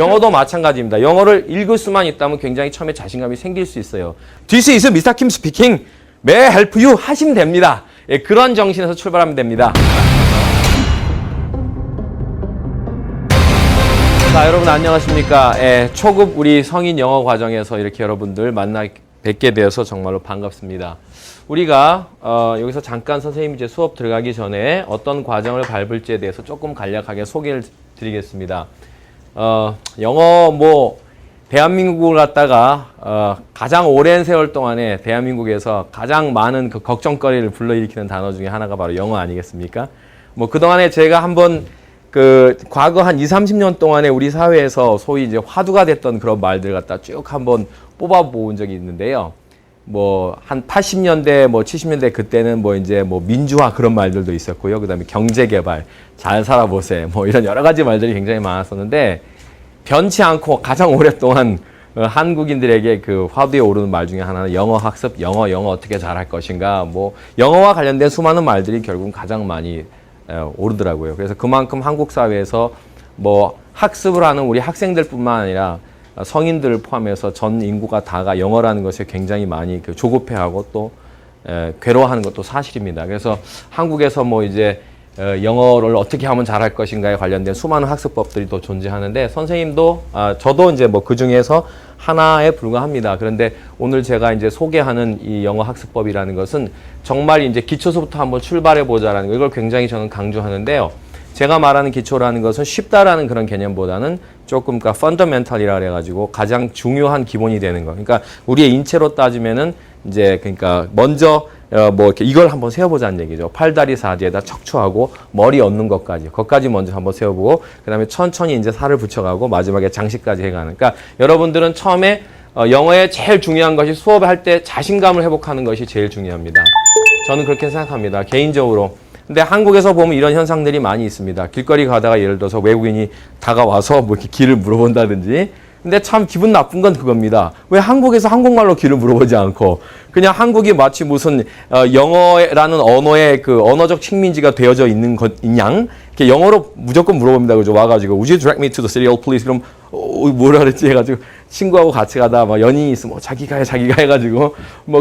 영어도 마찬가지입니다. 영어를 읽을 수만 있다면 굉장히 처음에 자신감이 생길 수 있어요. This is Mr. Kim speaking. May I help you? 하시면 됩니다. 예, 그런 정신에서 출발하면 됩니다. 자, 여러분 안녕하십니까. 예, 초급 우리 성인 영어 과정에서 이렇게 여러분들 만나 뵙게 되어서 정말로 반갑습니다. 우리가 여기서 잠깐 선생님이 이제 수업 들어가기 전에 어떤 과정을 밟을지에 대해서 조금 간략하게 소개를 드리겠습니다. 영어 대한민국을 갖다가 가장 오랜 세월 동안에 대한민국에서 가장 많은 그 걱정거리를 불러일으키는 단어 중에 하나가 바로 영어 아니겠습니까? 그동안에 제가 한번 과거 한 20-30년 동안에 우리 사회에서 소위 이제 화두가 됐던 그런 말들 갖다 쭉 한번 뽑아본 적이 있는데요. 한 80년대, 70년대 그때는 민주화 그런 말들도 있었고요. 그 다음에 경제개발, 잘 살아보세, 이런 여러 가지 말들이 굉장히 많았었는데, 변치 않고 가장 오랫동안 한국인들에게 그 화두에 오르는 말 중에 하나는 영어 학습, 영어 어떻게 잘할 것인가, 영어와 관련된 수많은 말들이 결국은 가장 많이 오르더라고요. 그래서 그만큼 한국 사회에서 학습을 하는 우리 학생들뿐만 아니라 성인들을 포함해서 전 인구가 다가 영어라는 것에 굉장히 많이 조급해하고 또 괴로워하는 것도 사실입니다. 그래서 한국에서 이제 영어를 어떻게 하면 잘할 것인가에 관련된 수많은 학습법들이 또 존재하는데 선생님도 저도 이제 그 중에서 하나에 불과합니다. 그런데 오늘 제가 이제 소개하는 이 영어 학습법이라는 것은 정말 이제 기초서부터 한번 출발해 보자라는 거, 이걸 굉장히 저는 강조하는데요. 제가 말하는 기초라는 것은 쉽다라는 그런 개념보다는 조금 fundamental이라 그래가지고 가장 중요한 기본이 되는 거. 그러니까 우리의 인체로 따지면은 이제 먼저 이렇게 이걸 한번 세워보자는 얘기죠. 팔다리 사지에다 척추하고 머리 얹는 것까지 먼저 한번 세워보고 그다음에 천천히 이제 살을 붙여가고 마지막에 장식까지 해가는. 그러니까 여러분들은 처음에 영어의 제일 중요한 것이 수업을 할 때 자신감을 회복하는 것이 제일 중요합니다. 저는 그렇게 생각합니다. 개인적으로. 근데 한국에서 보면 이런 현상들이 많이 있습니다. 길거리 가다가 예를 들어서 외국인이 다가와서 이렇게 길을 물어본다든지. 근데 참 기분 나쁜 건 그겁니다. 왜 한국에서 한국말로 길을 물어보지 않고 그냥 한국이 마치 무슨 영어라는 언어의 그 언어적 식민지가 되어져 있는 양 이렇게 영어로 무조건 물어봅니다. 그죠? 와가지고 Would you direct me to the city hall, please? 그럼 뭐라 그랬지 해가지고 친구하고 같이 가다 연인이 있으면 자기가 해가지고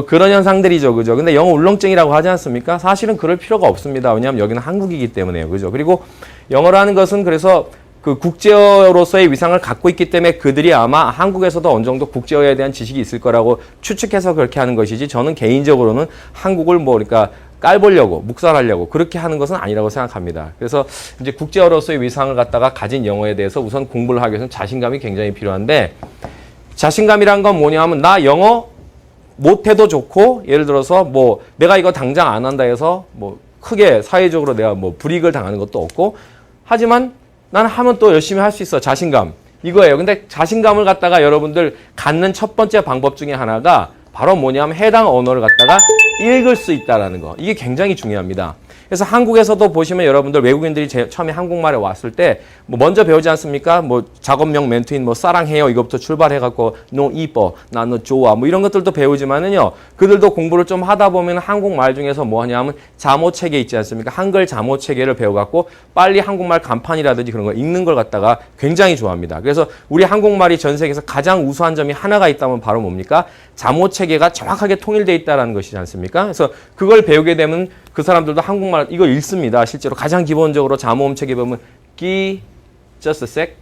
그런 현상들이죠. 그죠? 근데 영어 울렁증이라고 하지 않습니까? 사실은 그럴 필요가 없습니다. 왜냐하면 여기는 한국이기 때문에요. 그죠? 그리고 영어라는 것은 그래서 그 국제어로서의 위상을 갖고 있기 때문에 그들이 아마 한국에서도 어느 정도 국제어에 대한 지식이 있을 거라고 추측해서 그렇게 하는 것이지, 저는 개인적으로는 한국을 그러니까 깔보려고 묵살하려고 그렇게 하는 것은 아니라고 생각합니다. 그래서 이제 국제어로서의 위상을 갖다가 가진 영어에 대해서 우선 공부를 하기 위해서는 자신감이 굉장히 필요한데, 자신감이란 건 뭐냐 하면 나 영어 못해도 좋고, 예를 들어서 내가 이거 당장 안 한다 해서 크게 사회적으로 내가 불이익을 당하는 것도 없고, 하지만 나는 하면 또 열심히 할 수 있어. 자신감. 이거예요. 근데 자신감을 갖다가 여러분들 갖는 첫 번째 방법 중에 하나가 바로 뭐냐면 해당 언어를 갖다가 읽을 수 있다라는 거. 이게 굉장히 중요합니다. 그래서 한국에서도 보시면 여러분들 외국인들이 처음에 한국말에 왔을 때 먼저 배우지 않습니까? 작업명 멘트인 사랑해요 이것부터 출발해갖고 너 이뻐, 나 너 좋아 이런 것들도 배우지만은요, 그들도 공부를 좀 하다 보면 한국말 중에서 뭐 하냐면 자모체계 있지 않습니까? 한글 자모체계를 배워갖고 빨리 한국말 간판이라든지 그런 거 읽는 걸 갖다가 굉장히 좋아합니다. 그래서 우리 한국말이 전 세계에서 가장 우수한 점이 하나가 있다면 바로 뭡니까? 자모체계가 정확하게 통일되어 있다는 것이지 않습니까? 그래서 그걸 배우게 되면 그 사람들도 한국말 이걸 읽습니다. 실제로 가장 기본적으로 자모음 책에 보면 just a sec,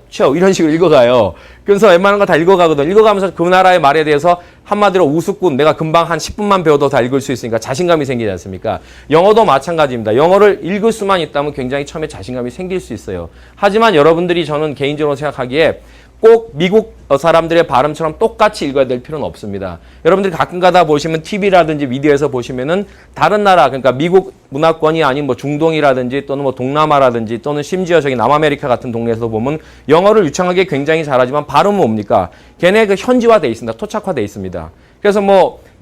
show 이런 식으로 읽어가요. 그래서 웬만한 거 다 읽어가거든. 읽어가면서 그 나라의 말에 대해서 한마디로 우습군, 내가 금방 한 10분만 배워도 다 읽을 수 있으니까 자신감이 생기지 않습니까? 영어도 마찬가지입니다. 영어를 읽을 수만 있다면 굉장히 처음에 자신감이 생길 수 있어요. 하지만 여러분들이, 저는 개인적으로 생각하기에 꼭 미국 사람들의 발음처럼 똑같이 읽어야 될 필요는 없습니다. 여러분들이 가끔 가다 보시면 TV라든지 미디어에서 보시면은 다른 나라, 그러니까 미국 문화권이 아닌 중동이라든지 또는 동남아라든지 또는 심지어 저기 남아메리카 같은 동네에서 보면 영어를 유창하게 굉장히 잘하지만 발음은 뭡니까? 걔네 현지화돼 있습니다. 토착화돼 있습니다. 그래서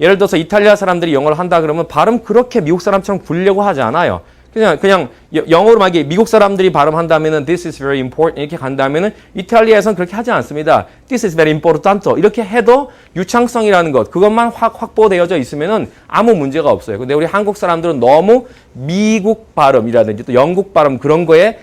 예를 들어서 이탈리아 사람들이 영어를 한다 그러면 발음 그렇게 미국 사람처럼 굴려고 하지 않아요. 그냥 영어로 만약에 미국 사람들이 발음한다면은 this is very important 이렇게 간다면은 이탈리아에서는 그렇게 하지 않습니다. this is very important 이렇게 해도 유창성이라는 것, 그것만 확보되어져 있으면은 아무 문제가 없어요. 근데 우리 한국 사람들은 너무 미국 발음이라든지 또 영국 발음 그런 거에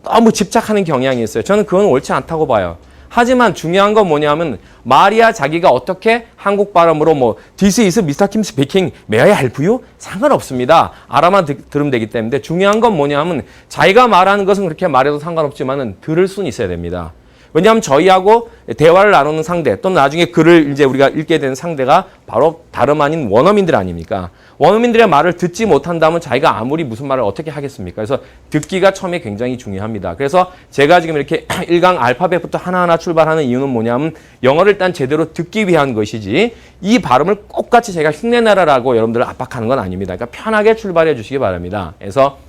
너무 집착하는 경향이 있어요. 저는 그건 옳지 않다고 봐요. 하지만 중요한 건 뭐냐면 말이야 자기가 어떻게 한국 발음으로 뭐 This is Mr. Kim speaking. May I help you? 상관없습니다. 알아만 들으면 되기 때문에 중요한 건 뭐냐면 자기가 말하는 것은 그렇게 말해도 상관없지만은 들을 수는 있어야 됩니다. 왜냐하면 저희하고 대화를 나누는 상대 또는 나중에 글을 이제 우리가 읽게 되는 상대가 바로 다름 아닌 원어민들 아닙니까? 원어민들의 말을 듣지 못한다면 자기가 아무리 무슨 말을 어떻게 하겠습니까? 그래서 듣기가 처음에 굉장히 중요합니다. 그래서 제가 지금 이렇게 1강 알파벳부터 하나하나 출발하는 이유는 뭐냐면 영어를 일단 제대로 듣기 위한 것이지 이 발음을 똑같이 제가 흉내내라라고 여러분들을 압박하는 건 아닙니다. 그러니까 편하게 출발해 주시기 바랍니다. 그래서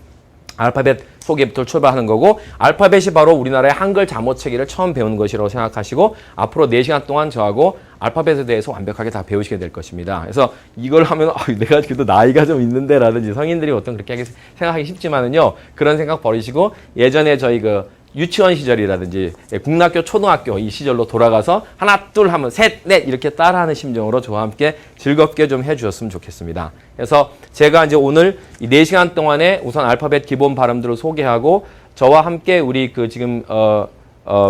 알파벳 소개부터 출발하는 거고 알파벳이 바로 우리나라의 한글 잠호체계를 처음 배우는 것이라고 생각하시고 앞으로 4시간 동안 저하고 알파벳에 대해서 완벽하게 다 배우시게 될 것입니다. 그래서 이걸 하면 내가 그래도 나이가 좀 있는데 라든지 성인들이 보통 그렇게 생각하기 쉽지만은요. 그런 생각 버리시고 예전에 저희 그 유치원 시절이라든지 국락교, 초등학교 이 시절로 돌아가서 하나, 둘 하면 셋, 넷 이렇게 따라하는 심정으로 저와 함께 즐겁게 좀 해주셨으면 좋겠습니다. 그래서 제가 이제 오늘 이 4시간 동안에 우선 알파벳 기본 발음들을 소개하고 저와 함께 우리 그 지금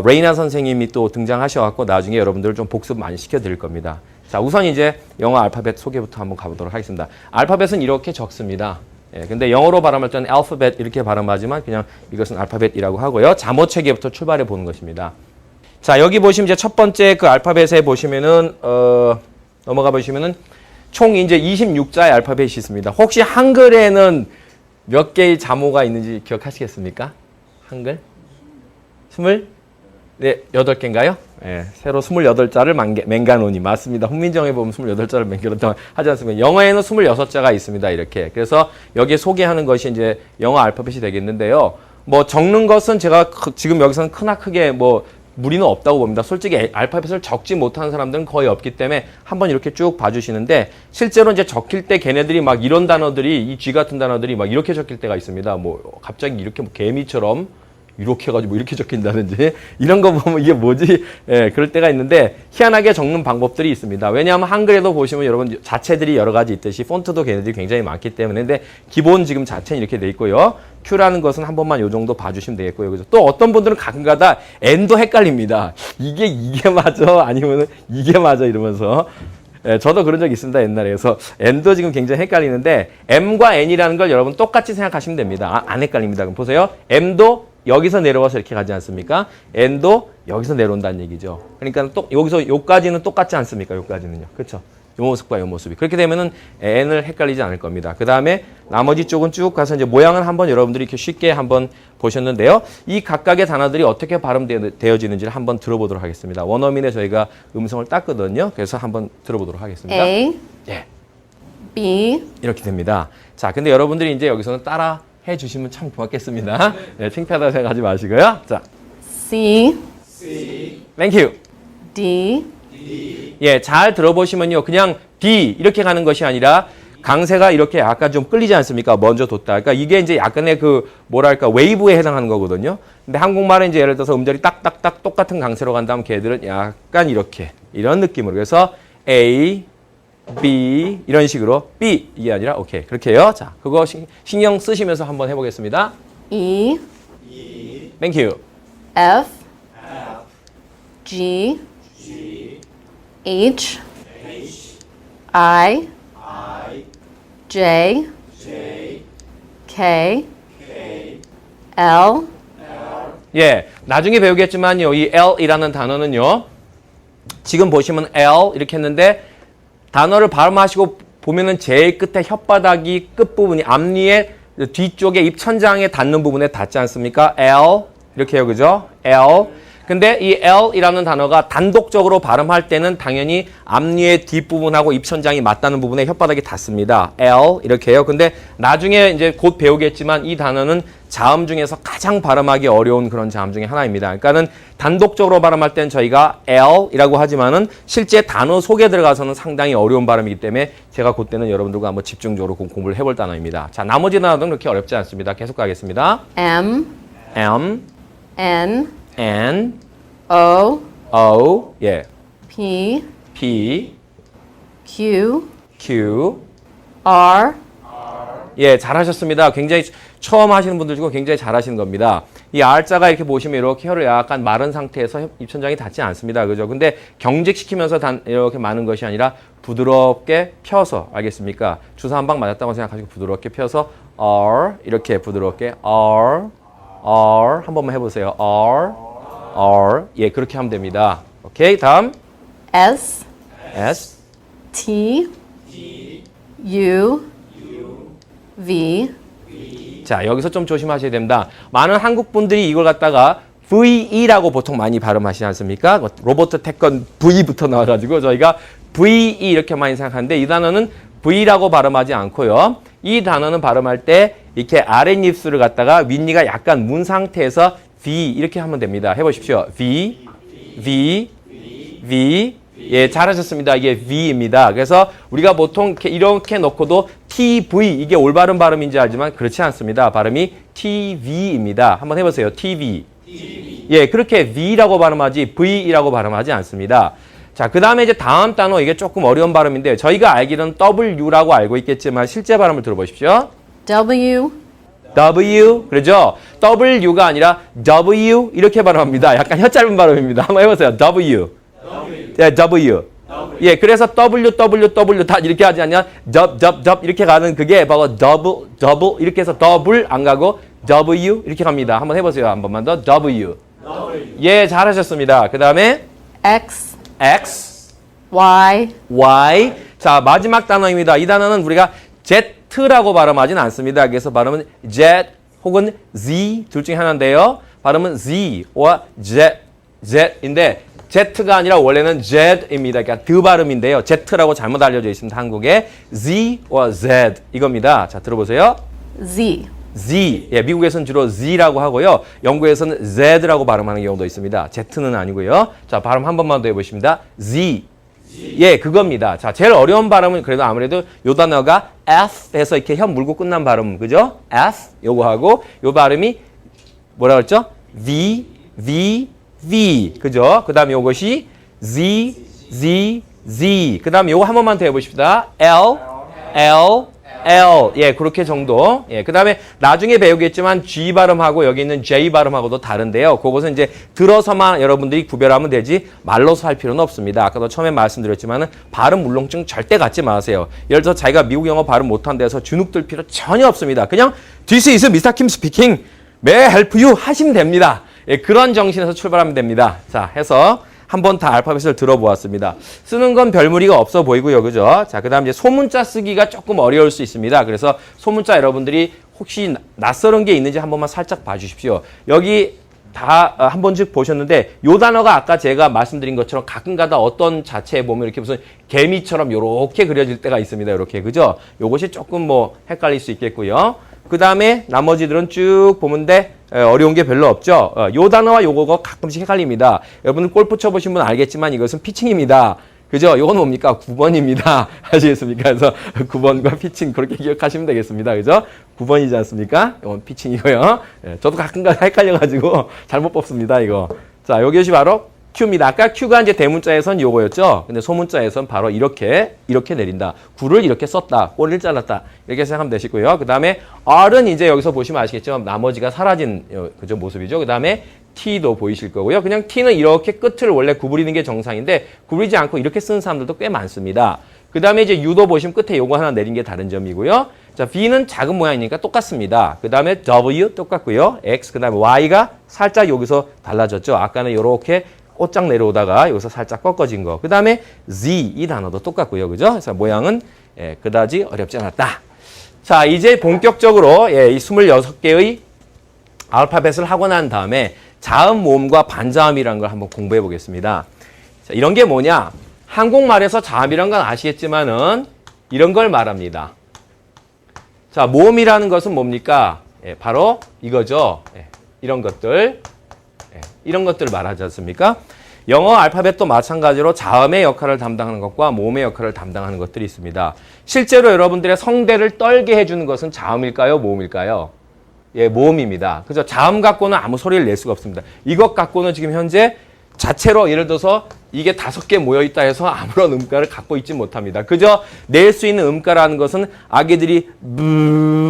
레이나 선생님이 또 등장하셔갖고 나중에 여러분들을 좀 복습 많이 시켜드릴 겁니다. 자, 우선 이제 영어 알파벳 소개부터 한번 가보도록 하겠습니다. 알파벳은 이렇게 적습니다. 예, 근데 영어로 발음할 때는 alphabet 이렇게 발음하지만 그냥 이것은 알파벳이라고 하고요. 잠호체계부터 출발해 보는 것입니다. 자, 여기 보시면 이제 첫 번째 그 알파벳에 보시면은 넘어가 보시면은 총 이제 26자의 알파벳이 있습니다. 혹시 한글에는 몇 개의 잠호가 있는지 기억하시겠습니까? 한글? 8개인가요? 예, 새로 28자를 맹가노니 맞습니다. 훈민정에 보면 28자를 맹가노니 하지 않습니까? 영어에는 26자가 있습니다. 이렇게. 그래서 여기에 소개하는 것이 이제 영어 알파벳이 되겠는데요. 뭐 적는 것은 제가 지금 여기서는 크게 뭐 무리는 없다고 봅니다. 솔직히 알파벳을 적지 못하는 사람들은 거의 없기 때문에 한번 이렇게 쭉 봐주시는데 실제로 이제 적힐 때 걔네들이 막 이런 단어들이 이 G 같은 단어들이 막 이렇게 적힐 때가 있습니다. 뭐 갑자기 이렇게 뭐 개미처럼 이렇게 해가지고 이렇게 적힌다든지 이런 거 보면 이게 뭐지? 예, 그럴 때가 있는데 희한하게 적는 방법들이 있습니다. 왜냐하면 한글에도 보시면 여러분 자체들이 여러 가지 있듯이 폰트도 걔네들이 굉장히 많기 때문에 근데 기본 지금 자체는 이렇게 돼 있고요. Q라는 것은 한 번만 요 정도 봐주시면 되겠고요. 그죠? 또 어떤 분들은 가끔가다 N도 헷갈립니다. 이게 맞아? 아니면 이게 맞아? 이러면서 예, 저도 그런 적이 있습니다. 옛날에. 그래서 N도 지금 굉장히 헷갈리는데 M과 N이라는 걸 여러분 똑같이 생각하시면 됩니다. 안 헷갈립니다. 그럼 보세요. M도 여기서 내려와서 이렇게 가지 않습니까? N도 여기서 내려온다는 얘기죠. 그러니까 또 여기서 요까지는 똑같지 않습니까? 요까지는요. 그렇죠? 요 모습과 요 모습이. 그렇게 되면은 N을 헷갈리지 않을 겁니다. 그 다음에 나머지 쪽은 쭉 가서 이제 모양은 한번 여러분들이 이렇게 쉽게 한번 보셨는데요. 이 각각의 단어들이 어떻게 발음되어지는지를 한번 들어보도록 하겠습니다. 원어민의 저희가 음성을 땄거든요. 그래서 한번 들어보도록 하겠습니다. A, 예. B, 이렇게 됩니다. 자, 근데 여러분들이 이제 여기서는 따라 해주시면 참 고맙겠습니다. 네, 창피하다고 생각하지 마시고요. 자, C, Thank you. D, 예, 잘 들어보시면요. 그냥 D 이렇게 가는 것이 아니라 강세가 이렇게 약간 좀 끌리지 않습니까? 먼저 뒀다. 그러니까 이게 이제 약간의 그 뭐랄까 웨이브에 해당하는 거거든요. 근데 한국말은 이제 예를 들어서 음절이 딱딱딱 똑같은 강세로 간다면 걔들은 약간 이렇게 이런 느낌으로 그래서 A, B 이런 식으로 B 이게 아니라 오케이 그렇게 해요. 자, 그거 신경 쓰시면서 한번 해보겠습니다. E, Thank you. F, G, H, I, J, K, L, 예, 나중에 배우겠지만요. 이 L이라는 단어는요. 지금 보시면 L 이렇게 했는데 단어를 발음하시고 보면은 제일 끝에 혓바닥이 끝부분이 앞니의 뒤쪽에 입천장에 닿는 부분에 닿지 않습니까? L 이렇게 해요. 그죠? L. 근데 이 L이라는 단어가 단독적으로 발음할 때는 당연히 앞니의 뒷부분하고 입천장이 맞닿는 부분에 혓바닥이 닿습니다. L 이렇게 해요. 근데 나중에 이제 곧 배우겠지만 이 단어는 자음 중에서 가장 발음하기 어려운 그런 자음 중에 하나입니다. 그러니까는 단독적으로 발음할 때는 저희가 L이라고 하지만은 실제 단어 속에 들어가서는 상당히 어려운 발음이기 때문에 제가 그때는 여러분들과 한번 집중적으로 공부를 해볼 단어입니다. 자, 나머지 단어는 그렇게 어렵지 않습니다. 계속 가겠습니다. M, M, N, N, O, O, 예, P, P, Q, Q, R, 예, 잘하셨습니다. 굉장히 처음 하시는 분들 중에 굉장히 잘하시는 겁니다. 이 R자가 이렇게 보시면 이렇게 혀를 약간 마른 상태에서 입천장이 닿지 않습니다. 그죠? 근데 경직시키면서 이렇게 마는 것이 아니라 부드럽게 펴서, 알겠습니까? 주사 한 방 맞았다고 생각하시고 부드럽게 펴서 R, 이렇게 부드럽게 R, 한 번만 해보세요. R. 예, 그렇게 하면 됩니다. 오케이, 다음. S, S, T, U, V, 자, 여기서 좀 조심하셔야 됩니다. 많은 한국 분들이 이걸 갖다가 VE라고 보통 많이 발음하시지 않습니까? 로버트 태권 V부터 나와가지고 저희가 VE 이렇게 많이 생각하는데 이 단어는 V라고 발음하지 않고요. 이 단어는 발음할 때 이렇게 아랫입술을 갖다가 윗니가 약간 문 상태에서 V 이렇게 하면 됩니다. 해보십시오. V. 예, 잘하셨습니다. 이게 V입니다. 그래서 우리가 보통 이렇게 놓고도 TV, 이게 올바른 발음인지 알지만 그렇지 않습니다. 발음이 TV입니다. 한번 해보세요. TV. 예, 그렇게 V라고 발음하지 V라고 발음하지 않습니다. 자, 그 다음에 이제 다음 단어, 이게 조금 어려운 발음인데 저희가 알기로는 W라고 알고 있겠지만 실제 발음을 들어보십시오. W, W, 그러죠? W가 아니라 W 이렇게 발음합니다. 약간 혀 짧은 발음입니다. 한번 해보세요. W. 예, W. 예, 그래서 W 다 이렇게 하지 않냐? 접 이렇게 가는 그게 바로 더블 이렇게 해서 더블 안 가고 W 이렇게 갑니다. 한번 해보세요. 한 번만 더. W. 예, 잘하셨습니다. 그 다음에 X, Y. 자, 마지막 단어입니다. 이 단어는 우리가 Z라고 발음하진 않습니다. 그래서 발음은 Z 혹은 Z 둘 중에 하나인데요. 발음은 Z와 Z인데 Z가 아니라 원래는 Z입니다. 그러니까 드 발음인데요. Z라고 잘못 알려져 있습니다. 한국에 Z와 Z 이겁니다. 자, 들어보세요. Z. 예, 미국에서는 주로 Z라고 하고요. 영국에서는 Z라고 발음하는 경우도 있습니다. Z는 아니고요. 자, 발음 한 번만 더 해보십니다. Z. 예, 그겁니다. 자, 제일 어려운 발음은 그래도 아무래도 요 단어가 F에서 이렇게 혀 물고 끝난 발음, 그죠? F, 요거 하고, 요 발음이 뭐라 그랬죠? V, 그죠? 그 다음에 요것이 Z. 그 다음에 요거 한 번만 더 해보십시다. L. 예, 그렇게 정도. 예, 그 다음에 나중에 배우겠지만 G 발음하고 여기 있는 J 발음하고도 다른데요. 그것은 이제 들어서만 여러분들이 구별하면 되지 말로서 할 필요는 없습니다. 아까도 처음에 말씀드렸지만은 발음 울렁증 절대 갖지 마세요. 예를 들어서 자기가 미국 영어 발음 못한 데서 주눅들 필요 전혀 없습니다. 그냥 This is Mr. Kim speaking. May I help you? 하시면 됩니다. 예, 그런 정신에서 출발하면 됩니다. 자, 해서 한번 다 알파벳을 들어보았습니다. 쓰는 건 별 무리가 없어 보이고요. 그죠? 자, 그 다음 이제 소문자 쓰기가 조금 어려울 수 있습니다. 그래서 소문자 여러분들이 혹시 낯설은 게 있는지 한 번만 살짝 봐주십시오. 여기 다 한 번씩 보셨는데 요 단어가 아까 제가 말씀드린 것처럼 가끔가다 어떤 자체에 보면 이렇게 무슨 개미처럼 요렇게 그려질 때가 있습니다. 요렇게. 그죠? 요것이 조금 뭐 헷갈릴 수 있겠고요. 그 다음에 나머지들은 쭉 보면 돼. 어려운 게 별로 없죠. 요 단어와 요거가 가끔씩 헷갈립니다. 여러분들 골프 쳐보신 분 알겠지만 이것은 피칭입니다. 그죠? 요건 뭡니까? 9번입니다. 아시겠습니까? 그래서 9번과 피칭 그렇게 기억하시면 되겠습니다. 그죠? 9번이지 않습니까? 이건 피칭이고요. 저도 가끔가다 헷갈려가지고 잘못 뽑습니다. 이거. 자, 요것이 바로 Q입니다. 아까 Q가 이제 대문자에선 요거였죠. 근데 소문자에선 바로 이렇게 내린다. 구를 이렇게 썼다. 꼬리를 잘랐다. 이렇게 생각하면 되시고요. 그 다음에 R은 이제 여기서 보시면 아시겠지만 나머지가 사라진 그죠 모습이죠. 그 다음에 T도 보이실 거고요. 그냥 T는 이렇게 끝을 원래 구부리는 게 정상인데 구부리지 않고 이렇게 쓰는 사람들도 꽤 많습니다. 그 다음에 이제 U도 보시면 끝에 요거 하나 내린 게 다른 점이고요. 자, V는 작은 모양이니까 똑같습니다. 그 다음에 W 똑같고요. X, 그 다음에 Y가 살짝 여기서 달라졌죠. 아까는 요렇게 꽃장 내려오다가 여기서 살짝 꺾어진 거. 그 다음에 Z 이 단어도 똑같고요. 그죠? 그래서 모양은 그다지 어렵지 않았다. 자, 이제 본격적으로 이 26개의 알파벳을 하고 난 다음에 자음 모음과 반자음이라는 걸 한번 공부해 보겠습니다. 자, 이런 게 뭐냐? 한국말에서 자음이란 건 아시겠지만은 이런 걸 말합니다. 자, 모음이라는 것은 뭡니까? 바로 이거죠. 이런 것들. 이런 것들을 말하지 않습니까? 영어 알파벳도 마찬가지로 자음의 역할을 담당하는 것과 모음의 역할을 담당하는 것들이 있습니다. 실제로 여러분들의 성대를 떨게 해주는 것은 자음일까요? 모음일까요? 예, 모음입니다. 그죠? 자음 갖고는 아무 소리를 낼 수가 없습니다. 이것 갖고는 지금 현재 자체로 예를 들어서 이게 5개 모여있다 해서 아무런 음가를 갖고 있지 못합니다. 그저 낼 수 있는 음가라는 것은 아기들이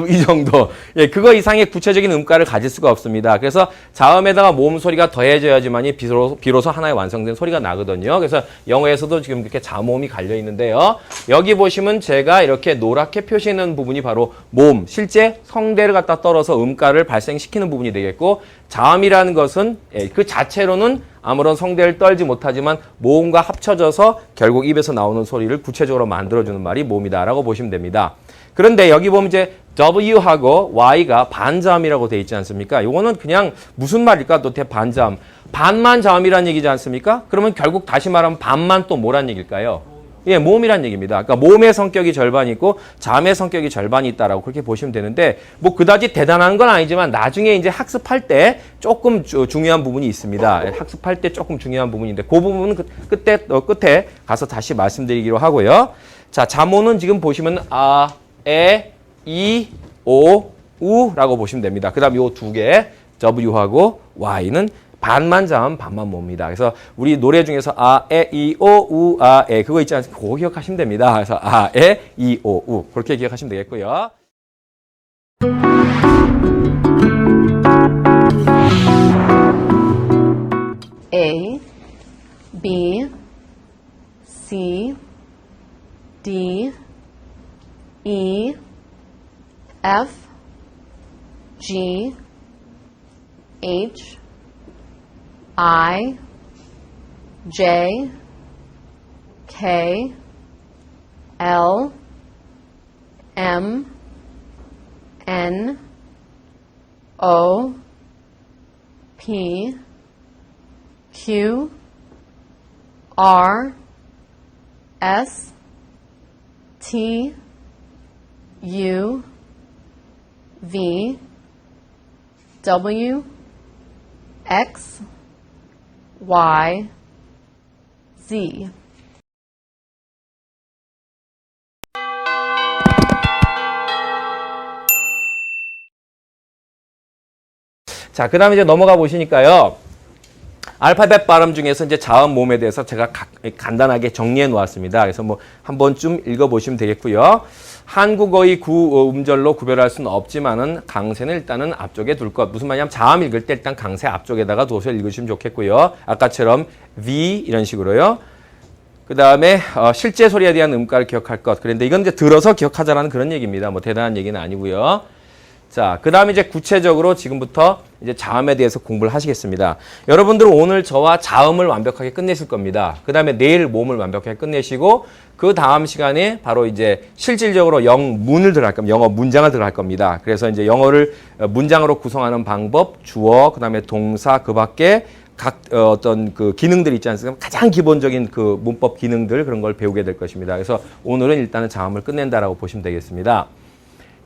이 정도. 예, 그거 이상의 구체적인 음가를 가질 수가 없습니다. 그래서 자음에다가 모음 소리가 더해져야지만이 비로소 하나의 완성된 소리가 나거든요. 그래서 영어에서도 지금 이렇게 자모음이 갈려 있는데요. 여기 보시면 제가 이렇게 노랗게 표시해놓은 부분이 바로 모음, 실제 성대를 갖다 떨어서 음가를 발생시키는 부분이 되겠고, 자음이라는 것은 그 자체로는 아무런 성대를 떨지 못하지만 모음과 합쳐져서 결국 입에서 나오는 소리를 구체적으로 만들어주는 말이 모음이다라고 보시면 됩니다. 그런데 여기 보면 이제 W하고 Y가 반자음이라고 돼 있지 않습니까? 이거는 그냥 무슨 말일까? 또 대반자음. 반만 자음이란 얘기지 않습니까? 그러면 결국 다시 말하면 반만 또 뭐란 얘기일까요? 예, 모음이란 얘기입니다. 그러니까 모음의 성격이 절반이 있고 자음의 성격이 절반이 있다라고 그렇게 보시면 되는데, 뭐 그다지 대단한 건 아니지만 나중에 이제 학습할 때 조금 중요한 부분이 있습니다. 학습할 때 조금 중요한 부분인데 그 부분은 끝에 가서 다시 말씀드리기로 하고요. 자, 자모는 지금 보시면 아, 에, 이, 오, 우라고 보시면 됩니다. 그다음 요 두 개 W하고 Y는 반만 자음, 반만 모음입니다. 그래서 우리 노래 중에서 아, 에, 이, 오, 우, 아, 에 그거 있지 않습니까? 그거 기억하시면 됩니다. 그래서 아, 에, 이, 오, 우 그렇게 기억하시면 되겠고요. A, B, C, D, E, F, G, H, I, J, K, L, M, N, O, P, Q, R, S, T, U, V, W, X, Y, Z. 자, 그 다음에 이제 넘어가 보시니까요. 알파벳 발음 중에서 이제 자음 모음에 대해서 제가 간단하게 정리해 놓았습니다. 그래서 뭐 한 번쯤 읽어보시면 되겠고요. 한국어의 구음절로 구별할 수는 없지만은 강세는 일단은 앞쪽에 둘 것. 무슨 말이냐면 자음 읽을 때 일단 강세 앞쪽에다가 둬서 읽으시면 좋겠고요. 아까처럼 V 이런 식으로요. 그 다음에 실제 소리에 대한 음가를 기억할 것. 그런데 이건 이제 들어서 기억하자라는 그런 얘기입니다. 뭐 대단한 얘기는 아니고요. 자, 그 다음에 이제 구체적으로 지금부터 이제 자음에 대해서 공부를 하시겠습니다. 여러분들은 오늘 저와 자음을 완벽하게 끝내실 겁니다. 그 다음에 내일 모음을 완벽하게 끝내시고, 그 다음 시간에 바로 이제 실질적으로 영문을 들어갈 겁니다. 영어 문장을 들어갈 겁니다. 그래서 이제 영어를 문장으로 구성하는 방법, 주어, 그 다음에 동사, 그 밖에 각 어떤 그 기능들 있지 않습니까? 가장 기본적인 그 문법 기능들, 그런 걸 배우게 될 것입니다. 그래서 오늘은 일단은 자음을 끝낸다라고 보시면 되겠습니다.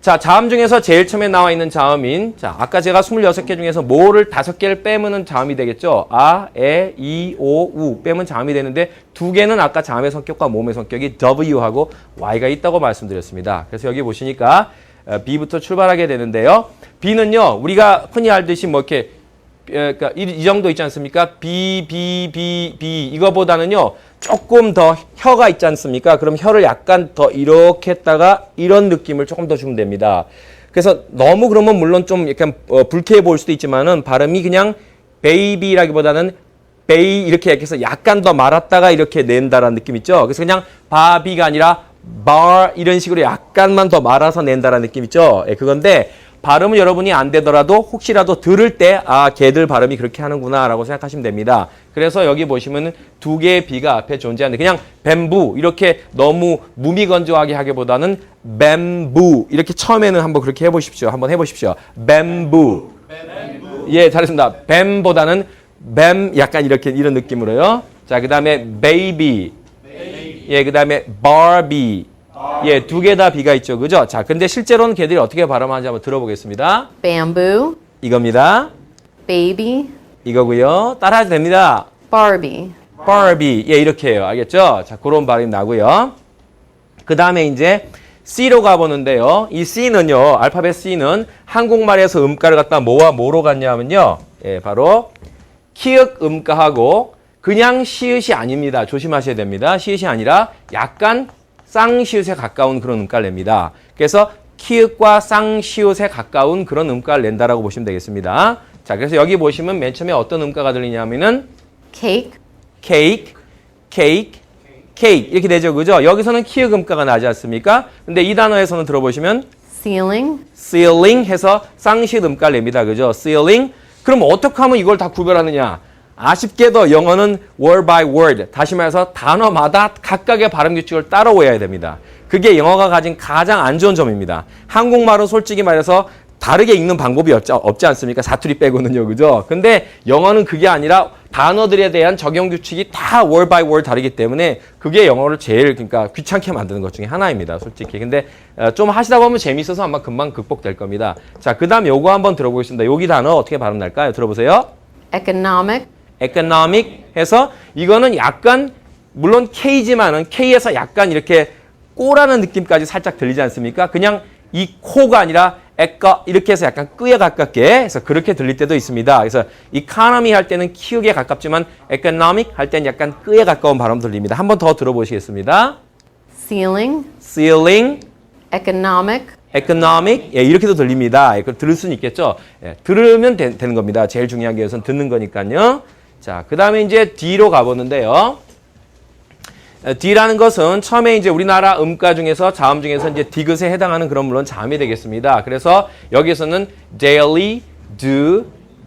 자, 자음 중에서 제일 처음에 나와 있는 자음인, 자, 아까 제가 26개 중에서 모를 5개를 빼면은 자음이 되겠죠? 아, 에, 이, 오, 우 빼면 자음이 되는데, 2개는 아까 자음의 성격과 모음의 성격이 W하고 Y가 있다고 말씀드렸습니다. 그래서 여기 보시니까 B부터 출발하게 되는데요. B는요, 우리가 흔히 알듯이 뭐 이렇게 그러니까 이 정도 있지 않습니까? B 이거보다는요 조금 더 혀가 있지 않습니까? 그럼 혀를 약간 더 이렇게 했다가 이런 느낌을 조금 더 주면 됩니다. 그래서 너무 그러면 물론 좀 약간 불쾌해 보일 수도 있지만은 발음이 그냥 베이비라기보다는 베이 이렇게 해서 약간 더 말았다가 이렇게 낸다라는 느낌 있죠? 그래서 그냥 바비가 아니라 bar 이런 식으로 약간만 더 말아서 낸다라는 느낌 있죠? 예, 그건데 발음은 여러분이 안 되더라도 혹시라도 들을 때 아, 걔들 발음이 그렇게 하는구나 라고 생각하시면 됩니다. 그래서 여기 보시면 2개의 B가 앞에 존재하는데 그냥 뱀부 이렇게 너무 무미건조하게 하기보다는 뱀부 이렇게 처음에는 한번 그렇게 해보십시오. 한번 해보십시오. 뱀부. 예, 잘했습니다. 뱀보다는 뱀 약간 이렇게 이런 느낌으로요. 자, 그 다음에 baby. 예, 그 다음에 Barbie. 예, 2개 다 B가 있죠. 그죠? 자, 근데 실제로는 걔들이 어떻게 발음하는지 한번 들어보겠습니다. Bamboo, 이겁니다. baby, 이거고요. 따라해도 됩니다. Barbie. Barbie. 예, 이렇게 해요. 알겠죠? 자, 그런 발음이 나고요. 그 다음에 이제 C로 가보는데요. 이 C는요, 알파벳 C는 한국말에서 음가를 갖다 뭐와 뭐로 갔냐면요. 예, 바로 키읔 음가하고 그냥 시읒이 아닙니다. 조심하셔야 됩니다. 시읒이 아니라 약간 쌍시읒에 가까운 그런 음가를 냅니다. 그래서 키읔과 쌍시읒에 가까운 그런 음가를 낸다라고 보시면 되겠습니다. 자, 그래서 여기 보시면 맨 처음에 어떤 음가가 들리냐면은 cake, 케이크, 케이크, 케이크 이렇게 되죠. 그죠? 여기서는 키읔 음가가 나지 않습니까? 근데 이 단어에서는 들어보시면 ceiling, ceiling 해서 쌍시읒 음가를 냅니다. 그죠? ceiling. 그럼 어떻게 하면 이걸 다 구별하느냐? 아쉽게도 영어는 word by word, 다시 말해서 단어마다 각각의 발음 규칙을 따로 외워야 됩니다. 그게 영어가 가진 가장 안 좋은 점입니다. 한국말은 솔직히 말해서 다르게 읽는 방법이 없지 않습니까? 사투리 빼고는요. 그죠? 근데 영어는 그게 아니라 단어들에 대한 적용 규칙이 다 word by word 다르기 때문에 그게 영어를 제일 그러니까 귀찮게 만드는 것 중에 하나입니다. 솔직히. 근데 좀 하시다 보면 재밌어서 아마 금방 극복될 겁니다. 자, 그다음 요거 한번 들어보겠습니다. 여기 단어 어떻게 발음 날까요? 들어보세요. economic, economic 해서 이거는 약간 물론 K지만은 K에서 약간 이렇게 꼬라는 느낌까지 살짝 들리지 않습니까? 그냥 이 코가 아니라 에꺼 이렇게 해서 약간 끄에 가깝게 해서 그렇게 들릴 때도 있습니다. 그래서 economy 할 때는 키읔에 가깝지만 economic 할 때는 약간 끄에 가까운 발음 들립니다. 한 번 더 들어보시겠습니다. ceiling, ceiling, economic, economic 예, 이렇게도 들립니다. 예, 들을 수는 있겠죠. 예, 들으면 되는 겁니다. 제일 중요한 게 우선 듣는 거니까요. 자, 그 다음에 이제 D로 가보는데요. D라는 것은 처음에 이제 우리나라 음가 중에서 자음 중에서 이제 디귿에 해당하는 그런 물론 자음이 되겠습니다. 그래서 여기서는 daily, do,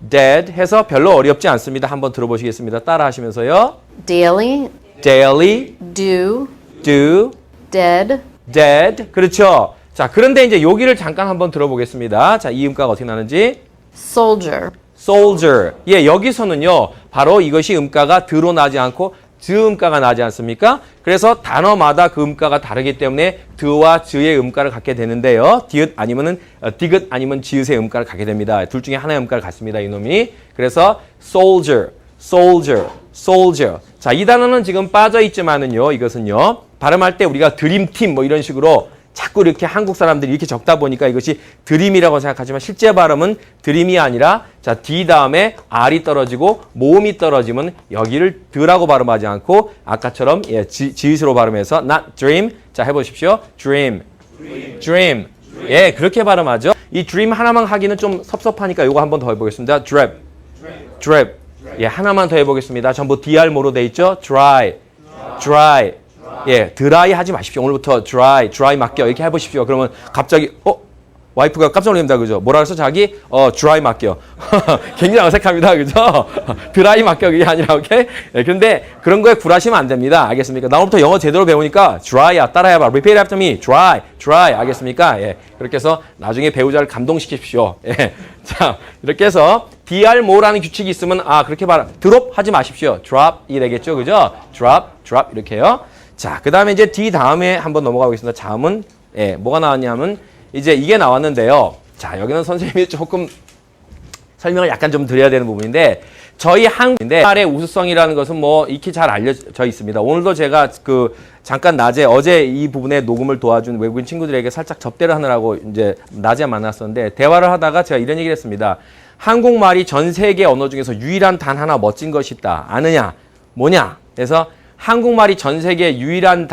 did 해서 별로 어렵지 않습니다. 한번 들어보시겠습니다. 따라 하시면서요. daily, daily, do, do, did, did. 그렇죠. 자, 그런데 이제 여기를 잠깐 한번 들어보겠습니다. 자, 이 음가가 어떻게 나는지. soldier, soldier. 예, 여기서는요. 바로 이것이 음가가 드로 나지 않고 즈음가가 나지 않습니까? 그래서 단어마다 그 음가가 다르기 때문에 드와 즈의 음가를 갖게 되는데요. 디귿 아니면은 디귿 아니면 지읒의 음가를 갖게 됩니다. 둘 중에 하나의 음가를 갖습니다. 이놈이. 그래서 soldier, soldier, soldier. 자, 이 단어는 지금 빠져 있지만은요. 이것은요. 발음할 때 우리가 드림팀 뭐 이런 식으로 자꾸 이렇게 한국 사람들이 이렇게 적다 보니까 이것이 드림이라고 생각하지만 실제 발음은 드림이 아니라 자, D 다음에 R이 떨어지고 모음이 떨어지면 여기를 드라고 발음하지 않고 아까처럼 예, 지읒으로 발음해서 not dream. 자, 해보십시오. dream. dream. 예, 그렇게 발음하죠. 이 dream 하나만 하기는 좀 섭섭하니까 이거 한번 더 해보겠습니다. drip. drip. 예, 하나만 더 해보겠습니다. 전부 DR 모로 돼 있죠. dry. dry. 예, 드라이 하지 마십시오. 오늘부터 드라이 맡겨. 이렇게 해보십시오. 그러면 갑자기, 와이프가 깜짝 놀랍니다. 그죠? 뭐라 그래서 자기, 드라이 맡겨. 굉장히 어색합니다. 그죠? 드라이 맡겨. 그게 아니라, 오케이? 예, 근데 그런 거에 굴하시면 안 됩니다. 알겠습니까? 나 오늘부터 영어 제대로 배우니까 드라이야. 따라해봐. Repeat after me. dry. 알겠습니까? 예. 그렇게 해서 나중에 배우자를 감동시키십시오. 예. 자, 이렇게 해서 DR 모라는 규칙이 있으면, 그렇게 드롭 하지 마십시오. drop이 되겠죠. 그죠? drop. 이렇게 해요. 자, 그 다음에 이제 D 다음에 한번 넘어가 보겠습니다. 자음은, 예, 뭐가 나왔냐면, 이제 이게 나왔는데요. 자, 여기는 선생님이 조금 설명을 약간 좀 드려야 되는 부분인데, 저희 한국인데, 말의 우수성이라는 것은 뭐, 익히 잘 알려져 있습니다. 오늘도 제가 잠깐 어제 이 부분에 녹음을 도와준 외국인 친구들에게 살짝 접대를 하느라고 이제 낮에 만났었는데, 대화를 하다가 제가 이런 얘기를 했습니다. 한국말이 전 세계 언어 중에서 유일한 단 하나 멋진 것이 있다. 아느냐? 뭐냐? 그래서, 한국말이 전 세계 유일한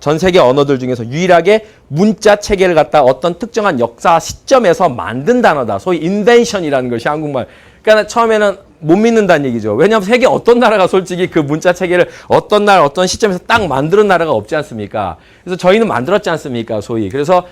전 세계 언어들 중에서 유일하게 문자 체계를 갖다 어떤 특정한 역사 시점에서 만든 단어다. 소위 인벤션이라는 것이 한국말. 그러니까 처음에는 못 믿는다는 얘기죠. 왜냐하면 세계 어떤 나라가 솔직히 그 문자 체계를 어떤 날 어떤 시점에서 딱 만드는 나라가 없지 않습니까? 그래서 저희는 만들었지 않습니까? 소위. 그래서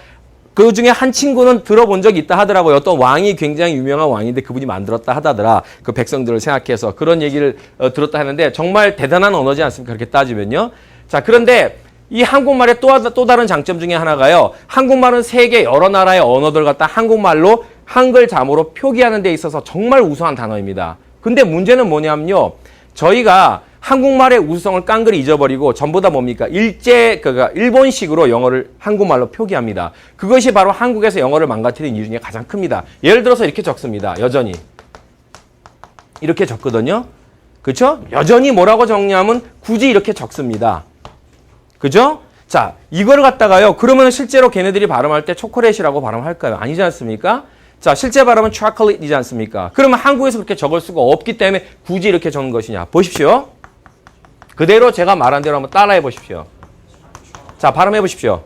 그 중에 한 친구는 들어본 적이 있다 하더라고요. 어떤 왕이 굉장히 유명한 왕인데 그분이 만들었다 하다더라. 그 백성들을 생각해서 그런 얘기를 들었다 하는데 정말 대단한 언어지 않습니까? 그렇게 따지면요. 자, 그런데 이 한국말의 또 다른 장점 중에 하나가요. 한국말은 세계 여러 나라의 언어들 갖다 한국말로 한글 자모로 표기하는 데 있어서 정말 우수한 단어입니다. 근데 문제는 뭐냐면요. 저희가 한국말의 우수성을 깡그리 잊어버리고 전부 다 뭡니까? 일본식으로 영어를 한국말로 표기합니다. 그것이 바로 한국에서 영어를 망가뜨린 이유 중에 가장 큽니다. 예를 들어서 이렇게 적습니다. 여전히. 이렇게 적거든요. 그렇죠? 여전히 뭐라고 적냐면 굳이 이렇게 적습니다. 그죠? 자, 이걸 갖다가요. 그러면 실제로 걔네들이 발음할 때 초콜릿이라고 발음할까요? 아니지 않습니까? 자, 실제 발음은 chocolate이지 않습니까? 그러면 한국에서 그렇게 적을 수가 없기 때문에 굳이 이렇게 적는 것이냐. 보십시오. 그대로 제가 말한 대로 한번 따라해 보십시오. 자, 발음해 보십시오.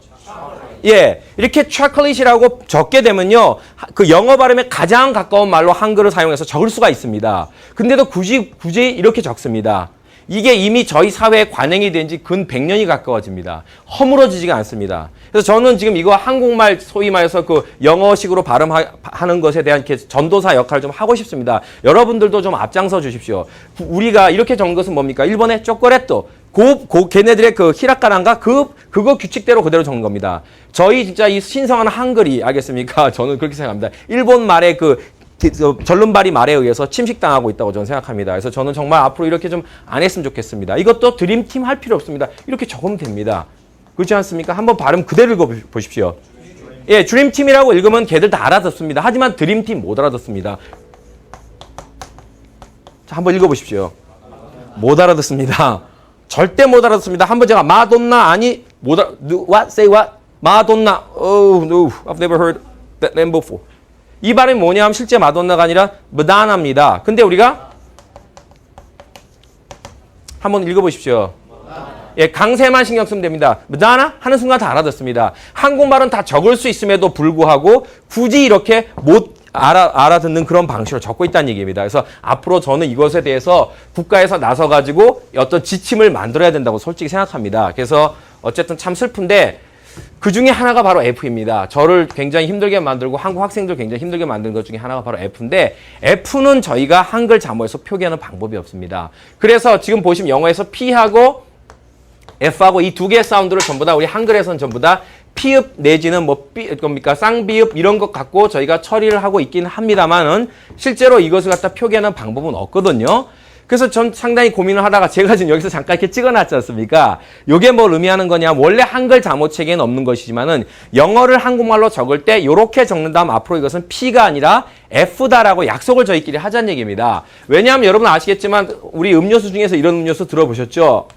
예, 이렇게 chocolate이라고 적게 되면요, 그 영어 발음에 가장 가까운 말로 한글을 사용해서 적을 수가 있습니다. 근데도 굳이 이렇게 적습니다. 이게 이미 저희 사회에 관행이 된 지 근 100년이 가까워집니다. 허물어지지가 않습니다. 그래서 저는 지금 이거 한국말 소위 말해서 그 영어식으로 발음하는 것에 대한 이렇게 전도사 역할을 좀 하고 싶습니다. 여러분들도 좀 앞장서 주십시오. 우리가 이렇게 적는 것은 뭡니까? 일본의 초콜릿도 걔네들의 그 히라카나인가 그거 규칙대로 그대로 적는 겁니다. 저희 진짜 이 신성한 한글이 알겠습니까? 저는 그렇게 생각합니다. 일본 말의 그 절름발이 말에 의해서 침식당하고 있다고 저는 생각합니다. 그래서 저는 정말 앞으로 이렇게 좀 안 했으면 좋겠습니다. 이것도 드림팀 할 필요 없습니다. 이렇게 적으면 됩니다. 그렇지 않습니까? 한번 발음 그대로 읽어보십시오. 예, 드림팀이라고 읽으면 걔들 다 알아듣습니다. 하지만 드림팀 못 알아듣습니다. 자, 한번 읽어보십시오. 못 알아듣습니다. 절대 못 알아듣습니다. 한번 제가 마돈나 아니 what say what 마돈나 oh no I've never heard that name before. 이 발음이 뭐냐 하면 실제 마돈나가 아니라 마다나입니다. 근데 우리가 한번 읽어보십시오. 예, 강세만 신경 쓰면 됩니다. 마다나 하는 순간 다 알아듣습니다. 한국말은 다 적을 수 있음에도 불구하고 굳이 이렇게 못 알아듣는 그런 방식으로 적고 있다는 얘기입니다. 그래서 앞으로 저는 이것에 대해서 국가에서 나서가지고 어떤 지침을 만들어야 된다고 솔직히 생각합니다. 그래서 어쨌든 참 슬픈데 그 중에 하나가 바로 F입니다. 저를 굉장히 힘들게 만들고 한국 학생들 굉장히 힘들게 만드는 것 중에 하나가 바로 F인데 F는 저희가 한글 자모에서 표기하는 방법이 없습니다. 그래서 지금 보시면 영어에서 P하고 F하고 이 두 개의 사운드를 전부 다 우리 한글에서는 전부 다 피읍 내지는 뭐 겁니까 쌍비읍 이런 것 갖고 저희가 처리를 하고 있긴 합니다만은 실제로 이것을 갖다 표기하는 방법은 없거든요. 그래서 전 상당히 고민을 하다가 제가 지금 여기서 잠깐 이렇게 찍어놨지 않습니까? 이게 뭘 의미하는 거냐? 원래 한글 자모책에는 없는 것이지만은 영어를 한국말로 적을 때 이렇게 적는다면 앞으로 이것은 P가 아니라 F다라고 약속을 저희끼리 하자는 얘기입니다. 왜냐하면 여러분 아시겠지만 우리 음료수 중에서 이런 음료수 들어보셨죠?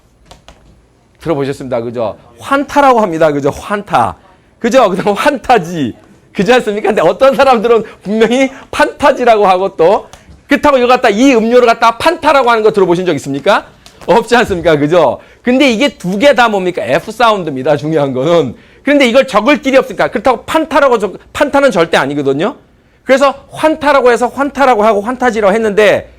들어보셨습니다. 그죠? 환타라고 합니다. 그죠? 환타. 그죠? 그다음 환타지. 그지 않습니까? 근데 어떤 사람들은 분명히 판타지라고 하고 또 그렇다고 이거 갖다 이 음료를 갖다 판타라고 하는 거 들어보신 적 있습니까? 없지 않습니까? 그죠? 근데 이게 두 개 다 뭡니까? F 사운드입니다. 중요한 거는. 그런데 이걸 적을 길이 없으니까 그렇다고 판타는 절대 아니거든요. 그래서 환타라고 해서 환타라고 하고 환타지라고 했는데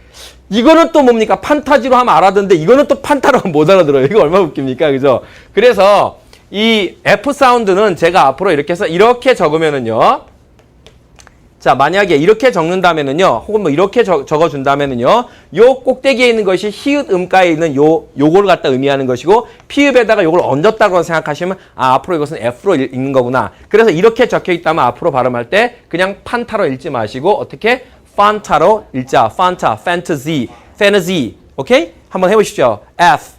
이거는 또 뭡니까? 판타지로 하면 알아듣는데 이거는 또 판타라고 하면 못 알아들어요. 이거 얼마나 웃깁니까? 그죠? 그래서 이 F 사운드는 제가 앞으로 이렇게 해서 이렇게 적으면은요. 자, 만약에 이렇게 적는다면은요. 혹은 뭐 이렇게 적어준다면은요. 요 꼭대기에 있는 것이 히읗 음가에 있는 요걸 갖다 의미하는 것이고 피읍에다가 요걸 얹었다고 생각하시면 앞으로 이것은 F로 읽는 거구나. 그래서 이렇게 적혀 있다면 앞으로 발음할 때 그냥 판타로 읽지 마시고 어떻게? 판타로 읽자. 판타, fantasy, 오케이? 한번 해보십시오. F.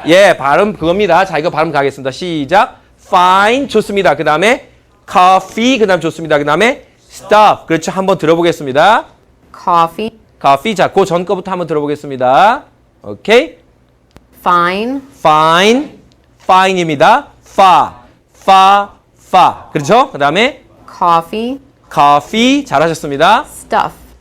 예, 발음 그겁니다. 자, 이거 발음 가겠습니다. 시작. fine, 좋습니다. 그 다음에 coffee, 그 다음 좋습니다. 그 다음에 stuff. 그렇죠. 한번 들어보겠습니다. coffee. 자, 그 전 거부터 한번 들어보겠습니다. 오케이? fine입니다. 그렇죠? 그 다음에 coffee. 잘하셨습니다.